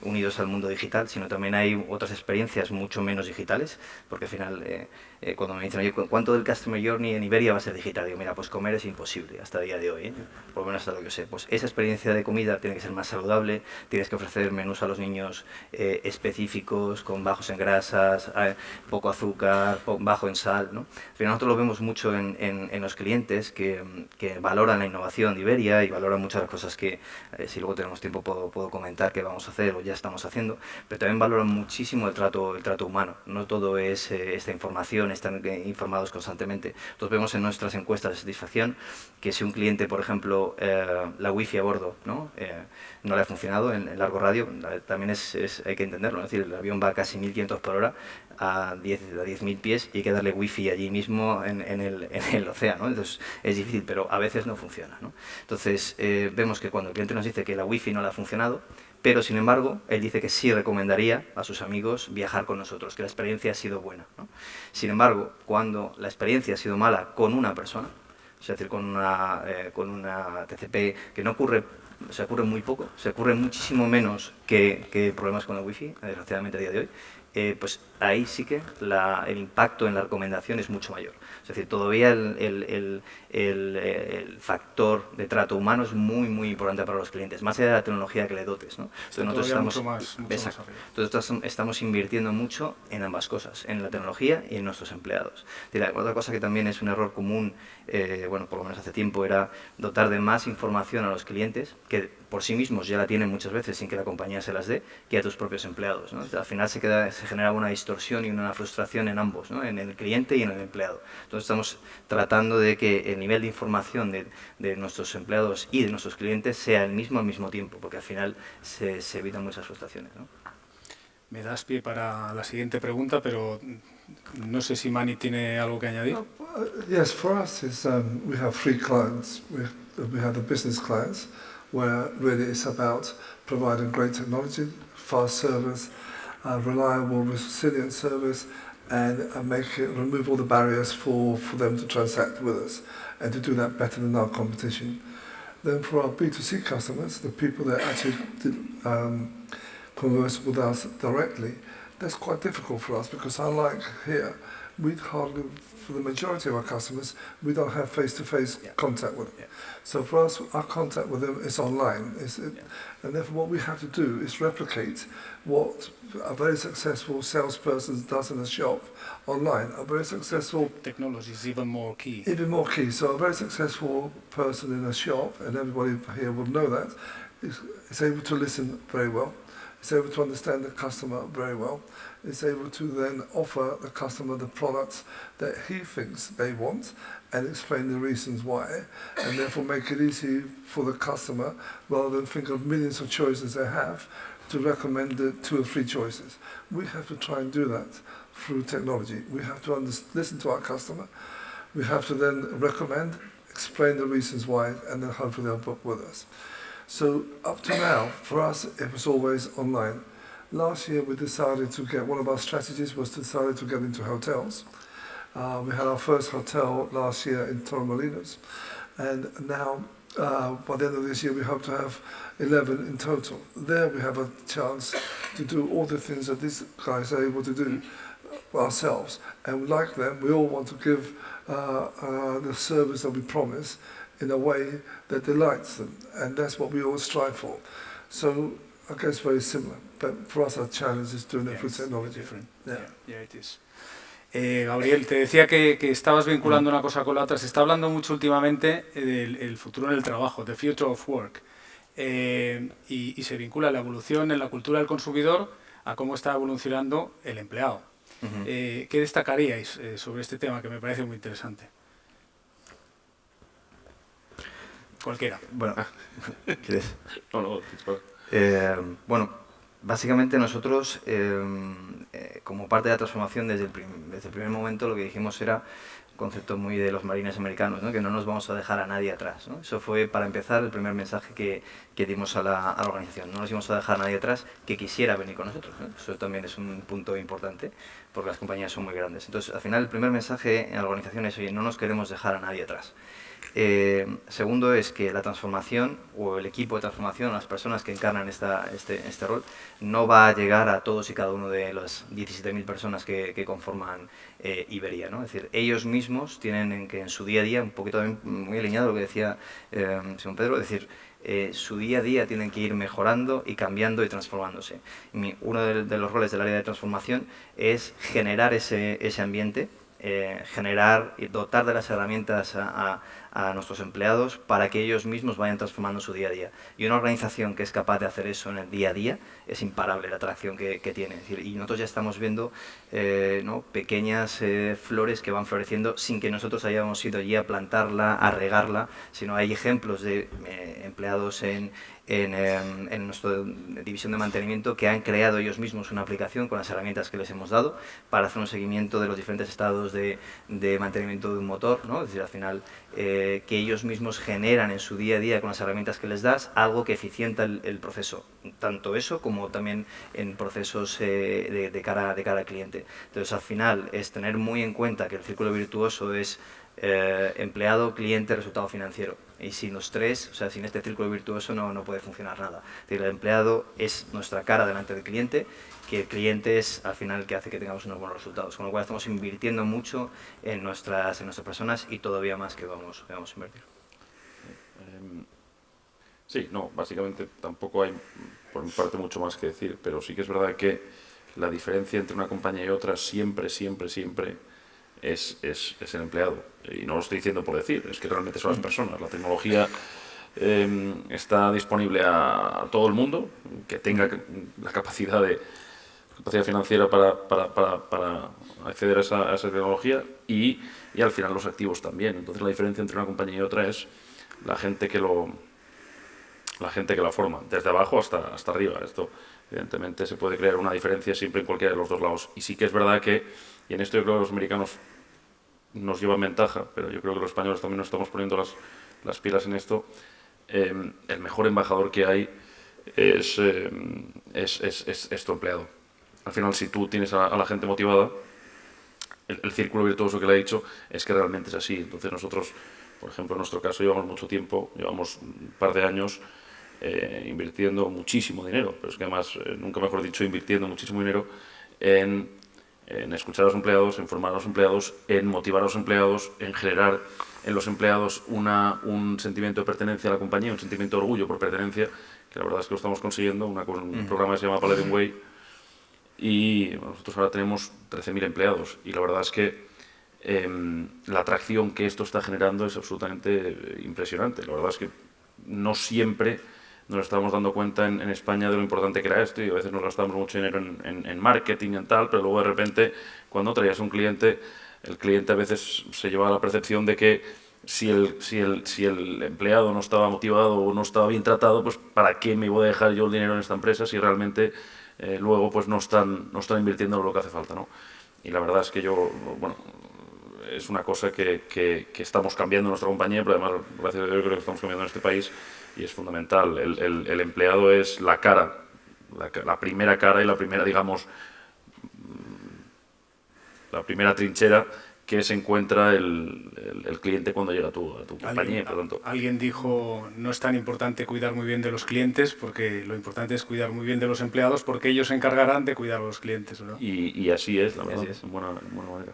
unidos al mundo digital, sino también hay otras experiencias mucho menos digitales, porque al final cuando me dicen, oye, ¿cuánto del Customer Journey en Iberia va a ser digital? Digo, mira, pues comer es imposible hasta el día de hoy, por lo menos hasta lo que yo sé. Pues esa experiencia de comida tiene que ser más saludable, tienes que ofrecer menús a los niños específicos, con bajos en grasas, poco azúcar, bajo en sal, ¿no? Al final nosotros lo vemos mucho en los clientes que valoran la innovación de Iberia y valoran muchas las cosas que, si luego tenemos tiempo, puedo comentar que vamos a hacer o ya estamos haciendo, pero también valoran muchísimo el trato humano. No todo es esta información, están informados constantemente. Entonces vemos en nuestras encuestas de satisfacción que si un cliente, por ejemplo, la wifi a bordo no le ha funcionado en largo radio, también hay que entenderlo, ¿no? Es decir, el avión va a casi 1.500 por hora a 10.000 pies y hay que darle wifi allí mismo en el océano, entonces es difícil, pero a veces no funciona, ¿no? Entonces vemos que cuando el cliente nos dice que la wifi no le ha funcionado, pero sin embargo él dice que sí recomendaría a sus amigos viajar con nosotros, que la experiencia ha sido buena, ¿no? Sin embargo, cuando la experiencia ha sido mala con una persona, es decir, con una TCP, que no ocurre, se ocurre muy poco, se ocurre muchísimo menos que problemas con la wifi, desgraciadamente a día de hoy, pues ahí sí que el impacto en la recomendación es mucho mayor. Es decir, todavía el factor de trato humano es muy importante para los clientes, más allá de la tecnología que le dotes, ¿no? Entonces nosotros estamos invirtiendo mucho en ambas cosas, en la tecnología y en nuestros empleados. Otra cosa que también es un error común, por lo menos hace tiempo, era dotar de más información a los clientes, que por sí mismos ya la tienen muchas veces sin que la compañía se las dé, que a tus propios empleados, ¿no? Al final se genera una distorsión y una frustración en ambos, ¿no? En el cliente y en el empleado. Entonces estamos tratando de que el nivel de información de nuestros empleados y de nuestros clientes sea el mismo al mismo tiempo, porque al final se evitan muchas frustraciones, ¿no? Me das pie para la siguiente pregunta, pero No sé si Mani tiene algo que añadir. Yes, for us, we have three clients. We have the business clients, where really it's about providing great technology, fast service, reliable, resilient service, and remove all the barriers for them to transact with us, and to do that better than our competition. Then for our B2C customers, the people that actually converse with us directly, that's quite difficult for us, because unlike here, for the majority of our customers, we don't have face-to-face contact with them. Yeah. So for us, our contact with them is online. And therefore what we have to do is replicate what a very successful salesperson does in a shop online. A very successful... Technology is even more key. Even more key. So a very successful person in a shop, and everybody here will know that, is able to listen very well. Is able to understand the customer very well. Is able to then offer the customer the products that he thinks they want and explain the reasons why, and therefore make it easy for the customer, rather than think of millions of choices they have, to recommend the 2 or 3 choices. We have to try and do that through technology. We have to listen to our customer. We have to then recommend, explain the reasons why, and then hopefully they'll book with us. So up to now, for us, it was always online. Last year, we decided to one of our strategies was to decide to get into hotels. We had our first hotel last year in Torremolinos, and now, by the end of this year, we hope to have 11 in total. There we have a chance to do all the things that these guys are able to do ourselves. And like them, we all want to give the service that we promise in a way that delights them, and that's what we always strive for. So I guess very similar, but for us our challenge is doing it through technology. Yeah, it is. Gabriel, te decía que estabas vinculando una cosa con la otra. Se está hablando mucho últimamente del futuro en el trabajo, the future of work, y se vincula la evolución en la cultura del consumidor a cómo está evolucionando el empleado. ¿Qué destacaríais sobre este tema, que me parece muy interesante? Cualquiera. Bueno, ¿quieres? No, Bueno, básicamente nosotros, como parte de la transformación, desde el primer momento lo que dijimos era un concepto muy de los marines americanos, ¿no? Que no nos vamos a dejar a nadie atrás, ¿no? Eso fue, para empezar, el primer mensaje que dimos a la organización. No nos íbamos a dejar a nadie atrás que quisiera venir con nosotros, ¿no? Eso también es un punto importante, porque las compañías son muy grandes. Entonces, al final, el primer mensaje en la organización es: oye, no nos queremos dejar a nadie atrás. Segundo es que la transformación, o el equipo de transformación, las personas que encarnan este rol, no va a llegar a todos y cada uno de las 17.000 personas que conforman Iberia, ¿no? Es decir, ellos mismos tienen que en su día a día, un poquito también muy alineado a lo que decía Simón Pedro, es decir, su día a día tienen que ir mejorando y cambiando y transformándose. Uno de los roles del área de transformación es generar ese ambiente, generar y dotar de las herramientas a nuestros empleados para que ellos mismos vayan transformando su día a día. Y una organización que es capaz de hacer eso en el día a día es imparable la atracción que tiene. Es decir, y nosotros ya estamos viendo ¿no? pequeñas flores que van floreciendo sin que nosotros hayamos ido allí a plantarla, a regarla, sino hay ejemplos de empleados en nuestra división de mantenimiento que han creado ellos mismos una aplicación con las herramientas que les hemos dado para hacer un seguimiento de los diferentes estados de mantenimiento de un motor, ¿no? Es decir, al final que ellos mismos generan en su día a día con las herramientas que les das algo que eficienta el proceso, tanto eso como también en procesos de cara al cliente. Entonces, al final es tener muy en cuenta que el círculo virtuoso es empleado, cliente, resultado financiero. Y sin los tres, o sea, sin este círculo virtuoso no puede funcionar nada. Es decir, el empleado es nuestra cara delante del cliente, que el cliente es al final el que hace que tengamos unos buenos resultados. Con lo cual estamos invirtiendo mucho en nuestras personas y todavía más que vamos a invertir. Sí, no, básicamente tampoco hay por mi parte mucho más que decir, pero sí que es verdad que la diferencia entre una compañía y otra siempre es el empleado. Y no lo estoy diciendo por decir, es que realmente son las personas. La tecnología está disponible a todo el mundo que tenga la capacidad financiera para acceder a esa tecnología y al final los activos también. Entonces la diferencia entre una compañía y otra es la gente que la forma, desde abajo hasta arriba. Esto evidentemente se puede crear una diferencia siempre en cualquiera de los dos lados. Y sí que es verdad que, y en esto yo creo que los americanos nos llevan ventaja, pero yo creo que los españoles también nos estamos poniendo las pilas en esto, el mejor embajador que hay es tu empleado. Al final, si tú tienes a la gente motivada, el círculo virtuoso que le he dicho es que realmente es así. Entonces nosotros, por ejemplo, en nuestro caso llevamos mucho tiempo, llevamos un par de años invirtiendo muchísimo dinero, pero es que además, nunca mejor dicho, invirtiendo muchísimo dinero en escuchar a los empleados, en formar a los empleados, en motivar a los empleados, en generar en los empleados un sentimiento de pertenencia a la compañía, un sentimiento de orgullo por pertenencia, que la verdad es que lo estamos consiguiendo, un programa que se llama Paladin Way, y nosotros ahora tenemos 13.000 empleados, y la verdad es que la atracción que esto está generando es absolutamente impresionante. La verdad es que no siempre nos estamos dando cuenta en España de lo importante que era esto, y a veces nos gastamos mucho dinero en marketing y en tal, pero luego de repente cuando traías un cliente, el cliente a veces se lleva la percepción de que si el empleado no estaba motivado o no estaba bien tratado, pues ¿para qué me voy a dejar yo el dinero en esta empresa si realmente luego pues no están invirtiendo lo que hace falta, ¿no? Y la verdad es que es una cosa que estamos cambiando en nuestra compañía, pero además, gracias a Dios, creo que estamos cambiando en este país, y es fundamental. El empleado es la cara, la primera cara y la primera, digamos, la primera trinchera que se encuentra el cliente cuando llega a tu compañía. Por tanto, alguien dijo, no es tan importante cuidar muy bien de los clientes, porque lo importante es cuidar muy bien de los empleados, porque ellos se encargarán de cuidar a los clientes, ¿no? Y así es, la verdad, en buena manera.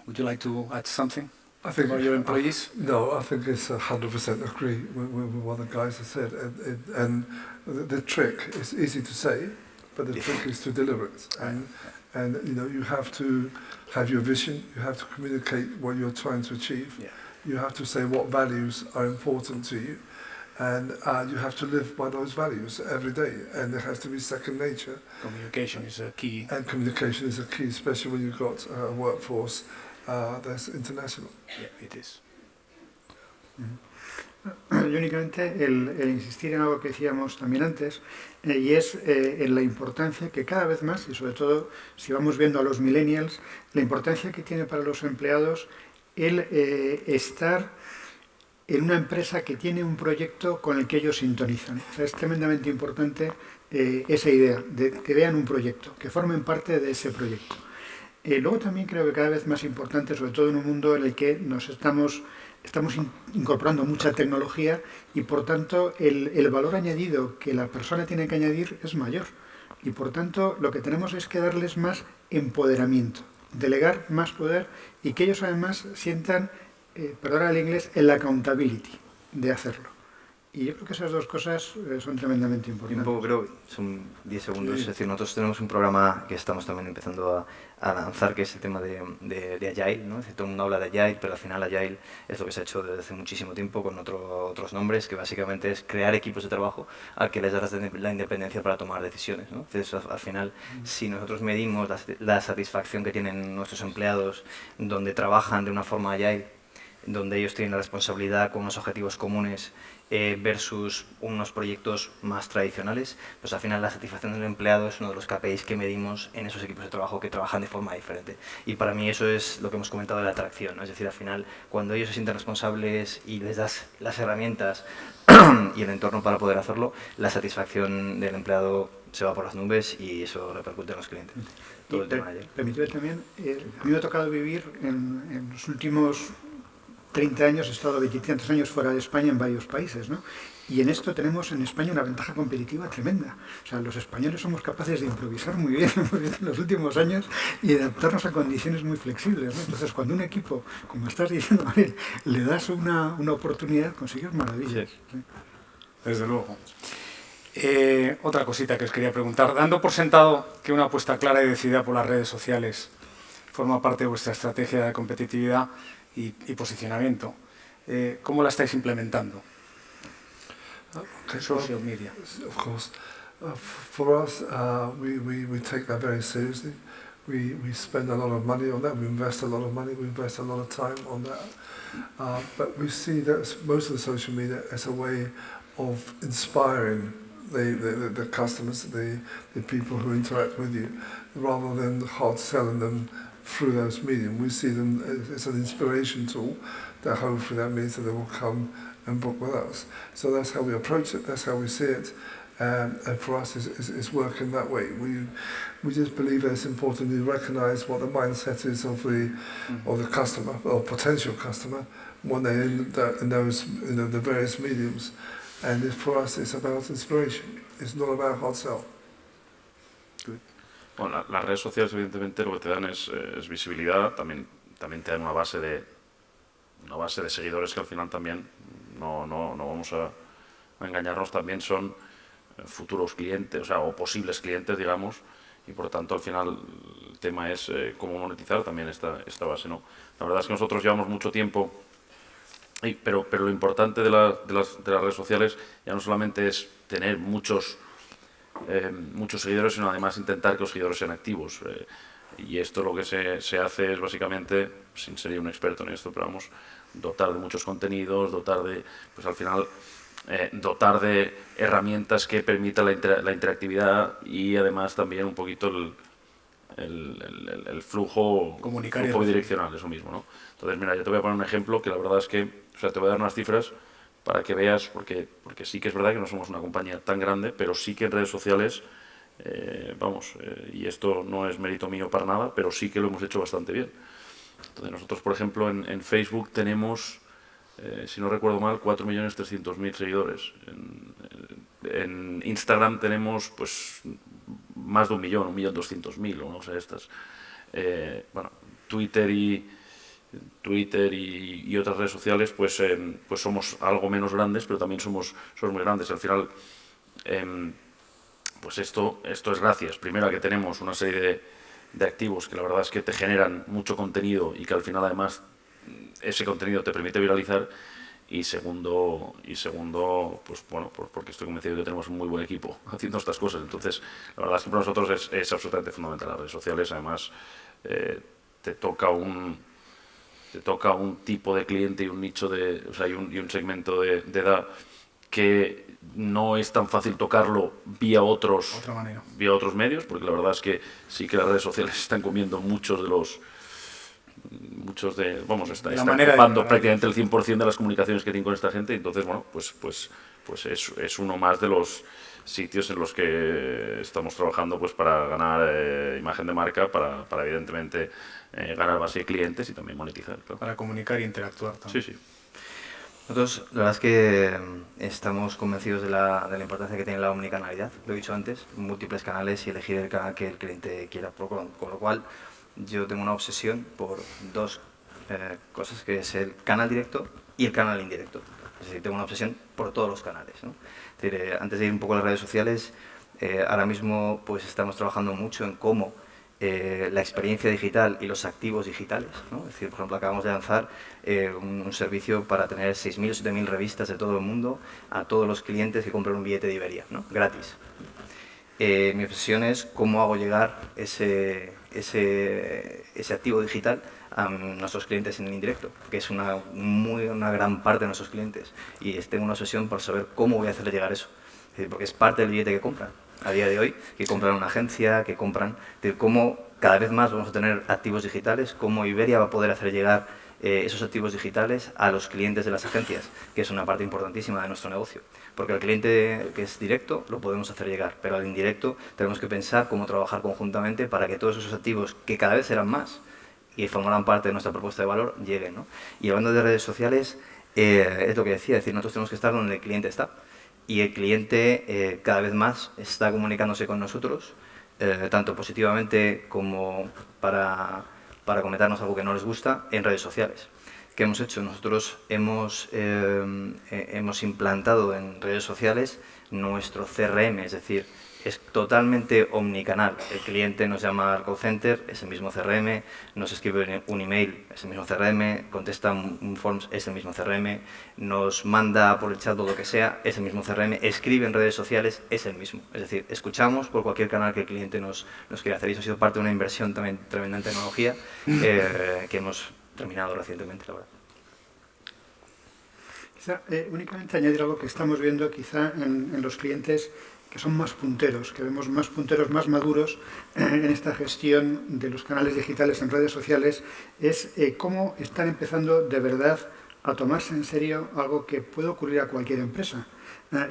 Would you like to add something I think about your employees? No, I think it's 100% agree with what the guys have said. And the trick is easy to say, but the trick is to deliver it. And you know, you have to have your vision. You have to communicate what you're trying to achieve. Yeah. You have to say what values are important to you, and you have to live by those values every day. And it has to be second nature. Communication is a key. And communication is a key, especially when you've got a workforce that's international. Yeah, it is. Y únicamente el insistir en algo que decíamos también antes, y es en la importancia que cada vez más, y sobre todo si vamos viendo a los millennials, la importancia que tiene para los empleados el estar en una empresa que tiene un proyecto con el que ellos sintonizan. O sea, es tremendamente importante esa idea de que vean un proyecto, que formen parte de ese proyecto. Luego también creo que cada vez más importante, sobre todo en un mundo en el que nos estamos incorporando mucha tecnología, y por tanto el valor añadido que la persona tiene que añadir es mayor, y por tanto lo que tenemos es que darles más empoderamiento, delegar más poder, y que ellos además sientan, perdona el inglés, el accountability de hacerlo. Y yo creo que esas dos cosas son tremendamente Y importantes. un poco creo, son 10 segundos, Sí. es decir, nosotros tenemos un programa que estamos también empezando a lanzar, que es el tema de Agile, ¿no? Es decir, todo el mundo habla de Agile, pero al final Agile es lo que se ha hecho desde hace muchísimo tiempo con otros nombres, que básicamente es crear equipos de trabajo al que les das la independencia para tomar decisiones, ¿no? Entonces, al final, si nosotros medimos la satisfacción que tienen nuestros empleados, donde trabajan de una forma Agile, donde ellos tienen la responsabilidad con unos objetivos comunes, versus unos proyectos más tradicionales, pues al final la satisfacción del empleado es uno de los KPIs que medimos en esos equipos de trabajo que trabajan de forma diferente. Y para mí eso es lo que hemos comentado de la atracción, ¿no? Es decir, al final, cuando ellos se sienten responsables y les das las herramientas y el entorno para poder hacerlo, la satisfacción del empleado se va por las nubes y eso repercute en los clientes. Todo el tema de ayer. Permíteme también, a mí me ha tocado vivir en los últimos 30 años, he estado 20 y tantos años fuera de España en varios países, ¿no? Y en esto tenemos en España una ventaja competitiva tremenda. O sea, los españoles somos capaces de improvisar muy bien en los últimos años y de adaptarnos a condiciones muy flexibles, ¿no? Entonces, cuando un equipo, como estás diciendo, le das una oportunidad, consigues maravillas. ¿Sí? Desde luego. Otra cosita que os quería preguntar. Dando por sentado que una apuesta clara y decidida por las redes sociales forma parte de vuestra estrategia de competitividad y posicionamiento, ¿cómo la estáis implementando? Okay, Social media. Of course. For us, we take that very seriously. We spend a lot of money on that. We invest a lot of money. We invest a lot of time on that. But we see that most of the social media as a way of inspiring the customers, the people who interact with you, rather than hard selling them through those medium. We see them as an inspiration tool that hopefully that means that they will come and book with us. So that's how we approach it, that's how we see it, and for us it's working that way. We just believe that it's important to recognise what the mindset is of the customer or potential customer when they're in those the various mediums, and for us it's about inspiration. It's not about hard sell. Good. Bueno, las redes sociales evidentemente lo que te dan es visibilidad, también te dan una base de seguidores que al final también no vamos a engañarnos, también son futuros clientes, o sea, o posibles clientes, digamos, y por lo tanto al final el tema es cómo monetizar también esta base, ¿no? La verdad es que nosotros llevamos mucho tiempo, pero lo importante de las redes sociales ya no solamente es tener muchos seguidores, sino además intentar que los seguidores sean activos. Y esto lo que se hace es básicamente, sin ser un experto en esto, pero vamos, dotar de muchos contenidos, dotar de herramientas que permitan la interactividad y además también un poquito el flujo bidireccional, eso mismo, ¿no? Entonces, mira, yo te voy a poner un ejemplo que la verdad es que, o sea, te voy a dar unas cifras para que veas, porque sí que es verdad que no somos una compañía tan grande, pero sí que en redes sociales, y esto no es mérito mío para nada, pero sí que lo hemos hecho bastante bien. Entonces nosotros, por ejemplo, en Facebook tenemos, si no recuerdo mal, 4.300.000 seguidores. En Instagram tenemos pues más de 1.200.000, o una cosa de estas. Twitter y otras redes sociales pues somos algo menos grandes, pero también somos muy grandes. Al final, pues esto es gracias, primero, a que tenemos una serie de activos que la verdad es que te generan mucho contenido y que al final además ese contenido te permite viralizar, y segundo pues bueno, porque estoy convencido de que tenemos un muy buen equipo haciendo estas cosas. Entonces la verdad es que para nosotros es absolutamente fundamental las redes sociales. Además te toca un tipo de cliente y un nicho y un segmento de edad que no es tan fácil tocarlo vía otros medios, porque la verdad es que sí que las redes sociales están comiendo están ocupando prácticamente el 100% de las comunicaciones que tienen con esta gente. Entonces, bueno, pues es uno más de los sitios en los que estamos trabajando pues para ganar imagen de marca, para evidentemente ganar base de clientes y también monetizar, claro. Para comunicar e interactuar también. Sí. Nosotros, la verdad es que estamos convencidos de la importancia que tiene la omnicanalidad, lo he dicho antes, múltiples canales y elegir el canal que el cliente quiera, con lo cual yo tengo una obsesión por dos cosas, que es el canal directo y el canal indirecto. Es decir, tengo una obsesión por todos los canales, ¿no? Es decir, antes de ir un poco a las redes sociales, ahora mismo pues estamos trabajando mucho en cómo la experiencia digital y los activos digitales, ¿no? Es decir, por ejemplo, acabamos de lanzar un servicio para tener 6.000 o 7.000 revistas de todo el mundo a todos los clientes que compran un billete de Iberia, ¿no? Gratis. Mi obsesión es cómo hago llegar ese activo digital a nuestros clientes en el indirecto, que es una gran parte de nuestros clientes, y tengo una obsesión por saber cómo voy a hacerle llegar eso, porque es parte del billete que compran a día de hoy, que compran una agencia, que compran, cómo cada vez más vamos a tener activos digitales, cómo Iberia va a poder hacer llegar esos activos digitales a los clientes de las agencias, que es una parte importantísima de nuestro negocio, porque al cliente que es directo lo podemos hacer llegar, pero al indirecto tenemos que pensar cómo trabajar conjuntamente para que todos esos activos, que cada vez serán más y formarán parte de nuestra propuesta de valor, lleguen, ¿no? Y hablando de redes sociales, es lo que decía, es decir, nosotros tenemos que estar donde el cliente está, y el cliente cada vez más está comunicándose con nosotros, tanto positivamente como para comentarnos algo que no les gusta en redes sociales. ¿Qué hemos hecho? Nosotros hemos implantado en redes sociales nuestro CRM, es decir, es totalmente omnicanal. El cliente nos llama al call center, es el mismo CRM, nos escribe un email, es el mismo CRM, contesta un forms, es el mismo CRM, nos manda por el chat o lo que sea, es el mismo CRM, escribe en redes sociales, es el mismo. Es decir, escuchamos por cualquier canal que el cliente nos quiera hacer. Y eso ha sido parte de una inversión también tremenda en tecnología que hemos terminado recientemente, la verdad. Quizá únicamente añadir algo que estamos viendo quizá en los clientes que son más punteros, que vemos más punteros, más maduros en esta gestión de los canales digitales en redes sociales, es cómo están empezando de verdad a tomarse en serio algo que puede ocurrir a cualquier empresa.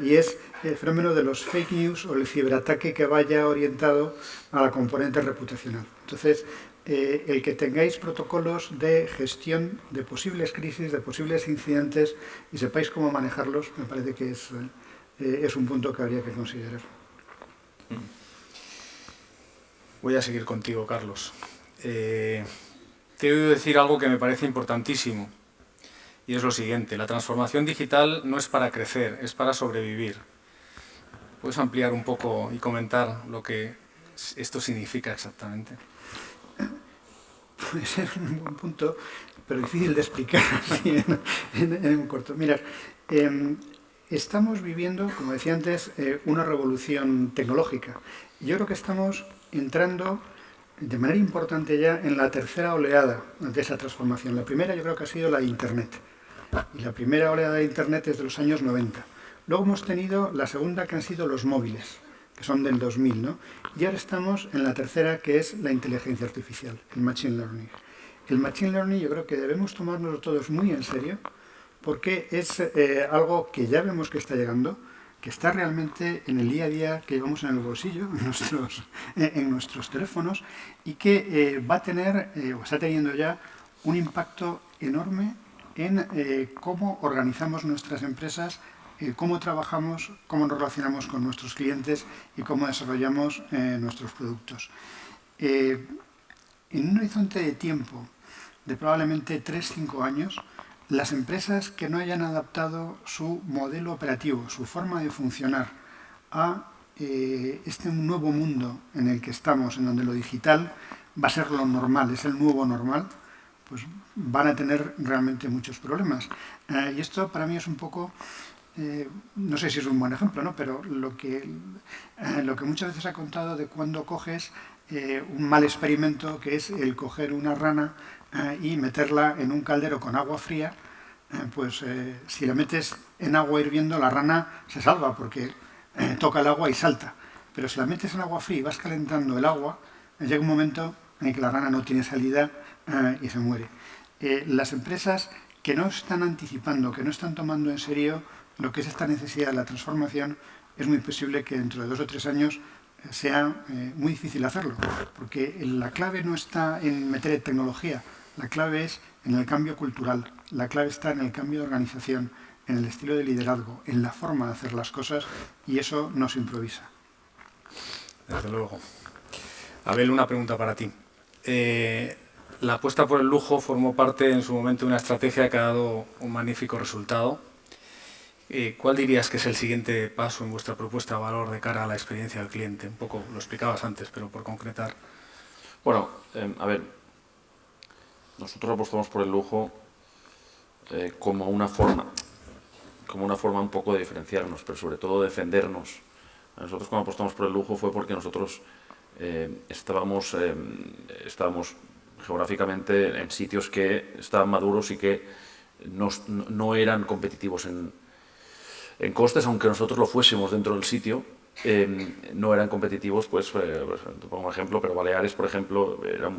Y es el fenómeno de los fake news o el ciberataque que vaya orientado a la componente reputacional. Entonces, el que tengáis protocolos de gestión de posibles crisis, de posibles incidentes y sepáis cómo manejarlos, me parece que es un punto que habría que considerar. Voy a seguir contigo, Carlos. Te he oído decir algo que me parece importantísimo, y es lo siguiente: la transformación digital no es para crecer, es para sobrevivir. ¿Puedes ampliar un poco y comentar lo que esto significa exactamente? Puede ser un buen punto, pero difícil de explicar así en un corto. Mirad, estamos viviendo, como decía antes, una revolución tecnológica. Yo creo que estamos entrando de manera importante ya en la tercera oleada de esa transformación. La primera yo creo que ha sido la de Internet. Y la primera oleada de Internet es de los años 90. Luego hemos tenido la segunda, que han sido los móviles, que son del 2000, ¿no? Y ahora estamos en la tercera, que es la inteligencia artificial, el Machine Learning. El Machine Learning yo creo que debemos tomárnoslo todos muy en serio, porque es algo que ya vemos que está llegando, que está realmente en el día a día que llevamos en el bolsillo, en nuestros teléfonos, y que va a tener, o está teniendo ya, un impacto enorme en cómo organizamos nuestras empresas, cómo trabajamos, cómo nos relacionamos con nuestros clientes y cómo desarrollamos nuestros productos. En un horizonte de tiempo de probablemente 3-5 años, las empresas que no hayan adaptado su modelo operativo, su forma de funcionar a este nuevo mundo en el que estamos, en donde lo digital va a ser lo normal, es el nuevo normal, pues van a tener realmente muchos problemas. Y esto para mí es un poco, no sé si es un buen ejemplo, ¿no? Pero lo que muchas veces ha contado de cuando coges un mal experimento, que es el coger una rana y meterla en un caldero con agua fría, pues si la metes en agua hirviendo, la rana se salva porque toca el agua y salta. Pero si la metes en agua fría y vas calentando el agua, llega un momento en que la rana no tiene salida y se muere. Las empresas que no están anticipando, que no están tomando en serio lo que es esta necesidad de la transformación, es muy posible que dentro de 2 o 3 años sea muy difícil hacerlo, porque la clave no está en meter tecnología, la clave es en el cambio cultural, la clave está en el cambio de organización, en el estilo de liderazgo, en la forma de hacer las cosas, y eso no se improvisa. Desde luego. Abel, una pregunta para ti. La apuesta por el lujo formó parte en su momento de una estrategia que ha dado un magnífico resultado. ¿Cuál dirías que es el siguiente paso en vuestra propuesta de valor de cara a la experiencia del cliente? Un poco lo explicabas antes, pero por concretar. Bueno, a ver, nosotros apostamos por el lujo como una forma un poco de diferenciarnos, pero sobre todo de defendernos. Nosotros cuando apostamos por el lujo fue porque nosotros estábamos geográficamente en sitios que estaban maduros y que no eran competitivos en costes, aunque nosotros lo fuésemos dentro del sitio, no eran competitivos, pues, te pongo un ejemplo, pero Baleares, por ejemplo, era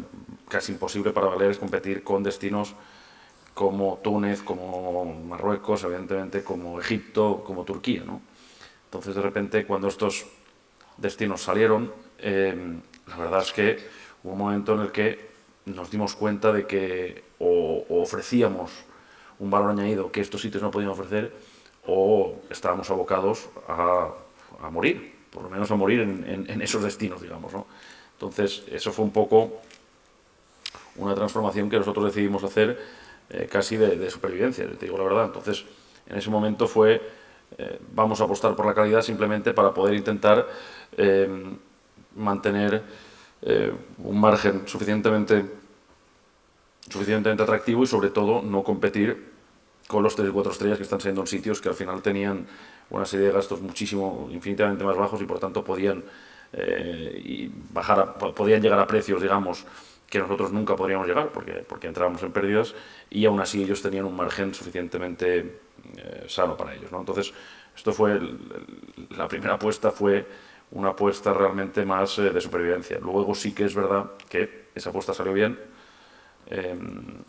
casi imposible para Baleares competir con destinos como Túnez, como Marruecos, evidentemente, como Egipto, como Turquía, ¿no? Entonces, de repente, cuando estos destinos salieron, la verdad es que hubo un momento en el que nos dimos cuenta de que o ofrecíamos un valor añadido que estos sitios no podían ofrecer, o estábamos abocados a morir, por lo menos a morir en esos destinos, digamos, ¿no? Entonces, eso fue un poco una transformación que nosotros decidimos hacer casi de supervivencia, te digo la verdad. Entonces, en ese momento fue, vamos a apostar por la calidad simplemente para poder intentar mantener un margen suficientemente atractivo y, sobre todo, no competir con los 3 y 4 estrellas que están siendo en sitios que al final tenían una serie de gastos infinitamente más bajos y por tanto podían llegar a precios, digamos, que nosotros nunca podríamos llegar porque entrábamos en pérdidas, y aún así ellos tenían un margen suficientemente sano para ellos, ¿no? Entonces, esto fue la primera apuesta fue una apuesta realmente más de supervivencia. Luego sí que es verdad que esa apuesta salió bien.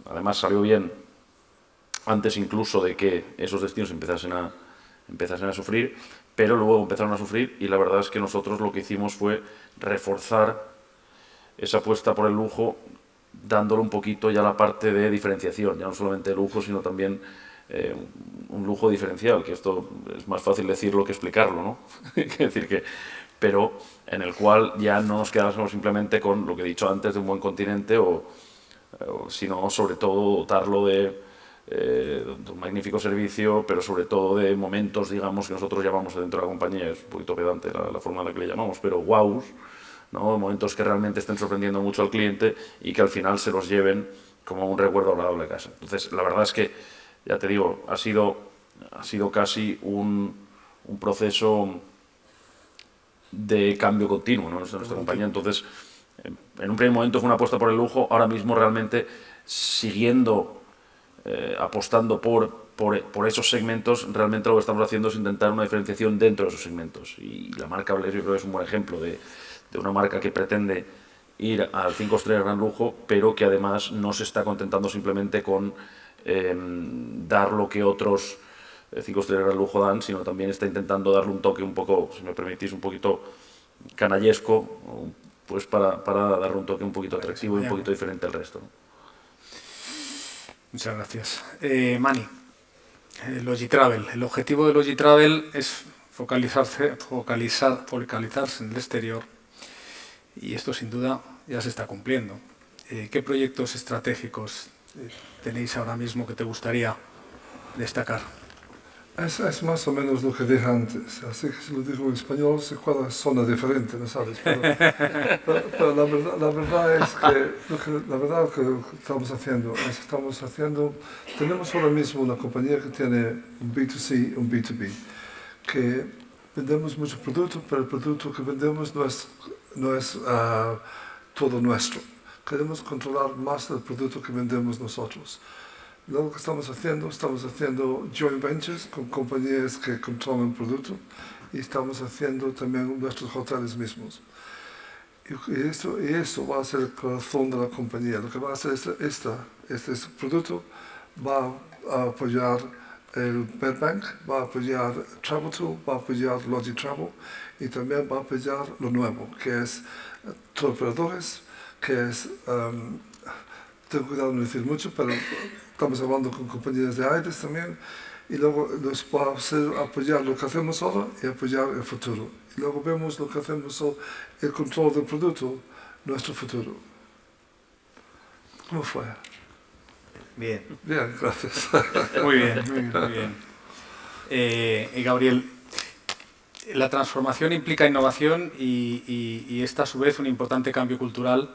Además salió bien antes incluso de que esos destinos empezasen a sufrir, pero luego empezaron a sufrir y la verdad es que nosotros lo que hicimos fue reforzar esa apuesta por el lujo, dándole un poquito ya la parte de diferenciación, ya no solamente lujo, sino también un lujo diferencial, que esto es más fácil decirlo que explicarlo, ¿no? Pero en el cual ya no nos quedásemos simplemente con lo que he dicho antes de un buen continente, sino sobre todo dotarlo de un magnífico servicio, pero sobre todo de momentos, digamos, que nosotros llamamos dentro de la compañía, es un poquito pedante la forma en la que le llamamos, pero wows, ¿no? Momentos que realmente estén sorprendiendo mucho al cliente y que al final se los lleven como un recuerdo agradable a casa. Entonces, la verdad es que, ya te digo, ha sido casi un proceso de cambio continuo, ¿no? En nuestra compañía. Entonces, en un primer momento fue una apuesta por el lujo, ahora mismo realmente siguiendo apostando por esos segmentos, realmente lo que estamos haciendo es intentar una diferenciación dentro de esos segmentos. Y la marca Blaze yo creo que es un buen ejemplo de una marca que pretende ir al 5 estrellas gran lujo, pero que además no se está contentando simplemente con dar lo que otros 5 estrellas gran lujo dan, sino también está intentando darle un toque un poco, si me permitís, un poquito canallesco, pues para darle un toque un poquito atractivo y un poquito diferente al resto, ¿no? Muchas gracias. Mani, Logitravel. El objetivo de Logitravel es focalizarse en el exterior y esto sin duda ya se está cumpliendo. ¿Qué proyectos estratégicos tenéis ahora mismo que te gustaría destacar? Es más o menos lo que dije antes, así que si lo digo en español, suena diferente, ¿no sabes? Pero la verdad es que la verdad que estamos haciendo, tenemos ahora mismo una compañía que tiene un B2C y un B2B, que vendemos mucho producto, pero el producto que vendemos no es todo nuestro. Queremos controlar más del producto que vendemos nosotros. Lo que estamos haciendo joint ventures con compañías que controlan el producto y estamos haciendo también nuestros hoteles mismos. Y eso va a ser el corazón de la compañía. Lo que va a hacer este producto va a apoyar el Bedbank, va a apoyar Traveltool, va a apoyar Logitravel y también va a apoyar lo nuevo, que es operadores, que es, tengo cuidado de no decir mucho, pero estamos hablando con compañías de aires también, y luego nos va a hacer apoyar lo que hacemos ahora y apoyar el futuro. Y luego vemos lo que hacemos ahora, el control del producto, nuestro futuro. ¿Cómo fue? Bien. Bien, gracias. Muy bien, muy bien. Y Gabriel, la transformación implica innovación y esta a su vez un importante cambio cultural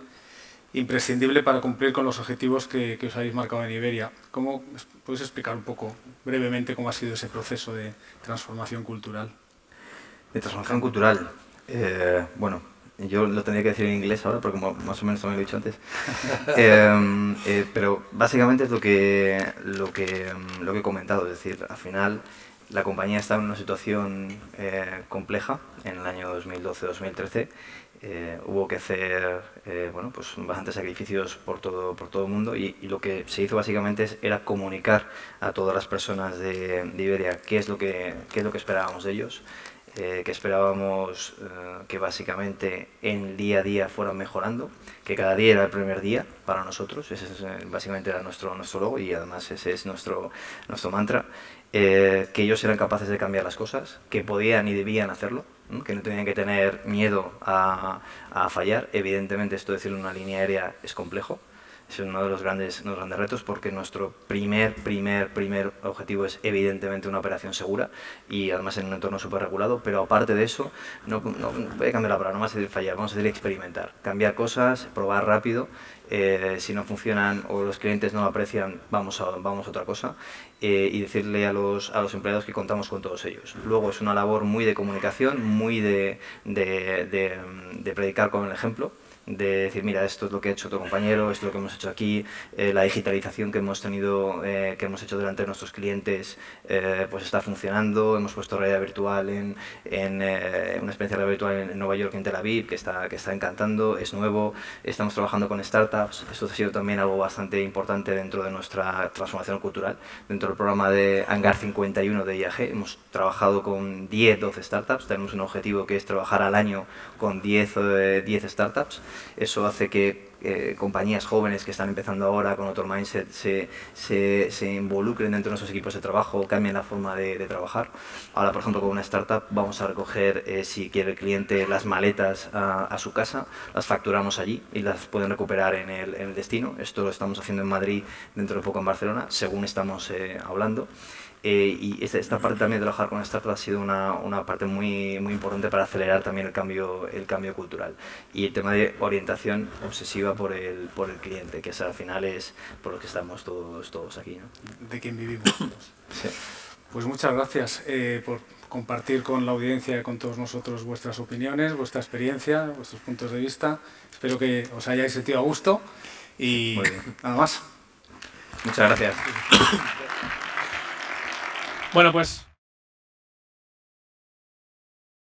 imprescindible para cumplir con los objetivos que os habéis marcado en Iberia. ¿Cómo puedes explicar un poco brevemente cómo ha sido ese proceso de transformación cultural? De transformación cultural. Bueno, yo lo tendría que decir en inglés ahora porque más o menos también lo he dicho antes. Pero básicamente es lo que he comentado, es decir, al final la compañía está en una situación compleja en el año 2012-2013. Hubo que hacer bueno, pues bastantes sacrificios por todo el mundo y lo que se hizo básicamente era comunicar a todas las personas de Iberia qué es lo que esperábamos de ellos, que esperábamos que básicamente en el día a día fueran mejorando, que cada día era el primer día para nosotros, ese básicamente era nuestro logo y además ese es nuestro mantra, que ellos eran capaces de cambiar las cosas, que podían y debían hacerlo, que no tenían que tener miedo a fallar. Evidentemente esto de decirlo en una línea aérea es complejo, es uno de los grandes retos porque nuestro primer objetivo es evidentemente una operación segura y además en un entorno súper regulado, pero aparte de eso, no voy a cambiar la palabra, no vamos a decir fallar, vamos a decir experimentar, cambiar cosas, probar rápido, si no funcionan o los clientes no lo aprecian, vamos a otra cosa y decirle a los empleados que contamos con todos ellos. Luego es una labor muy de comunicación, muy de predicar con el ejemplo. decir, mira, esto es lo que ha hecho tu compañero, esto es lo que hemos hecho aquí, la digitalización que hemos tenido, que hemos hecho delante de nuestros clientes, pues está funcionando. Hemos puesto realidad virtual en una experiencia de realidad virtual en Nueva York, en Tel Aviv, que está encantando, es nuevo. Estamos trabajando con startups. Esto ha sido también algo bastante importante dentro de nuestra transformación cultural. Dentro del programa de Hangar 51 de IAG hemos trabajado con 10-12 startups. Tenemos un objetivo que es trabajar al año con 10 startups. Eso hace que compañías jóvenes que están empezando ahora con otro mindset se involucren dentro de nuestros equipos de trabajo, cambien la forma de trabajar. Ahora, por ejemplo, con una startup vamos a recoger, si quiere el cliente, las maletas a su casa, las facturamos allí y las pueden recuperar en el destino. Esto lo estamos haciendo en Madrid, dentro de poco en Barcelona, según estamos hablando. Y esta parte también de trabajar con startups ha sido una parte muy importante para acelerar también el cambio cultural. Y el tema de orientación obsesiva por el cliente, que al final es por lo que estamos todos aquí, ¿no? De quien vivimos todos. Sí. Pues muchas gracias por compartir con la audiencia y con todos nosotros vuestras opiniones, vuestra experiencia, vuestros puntos de vista. Espero que os hayáis sentido a gusto y nada más. Muchas gracias. Bueno, pues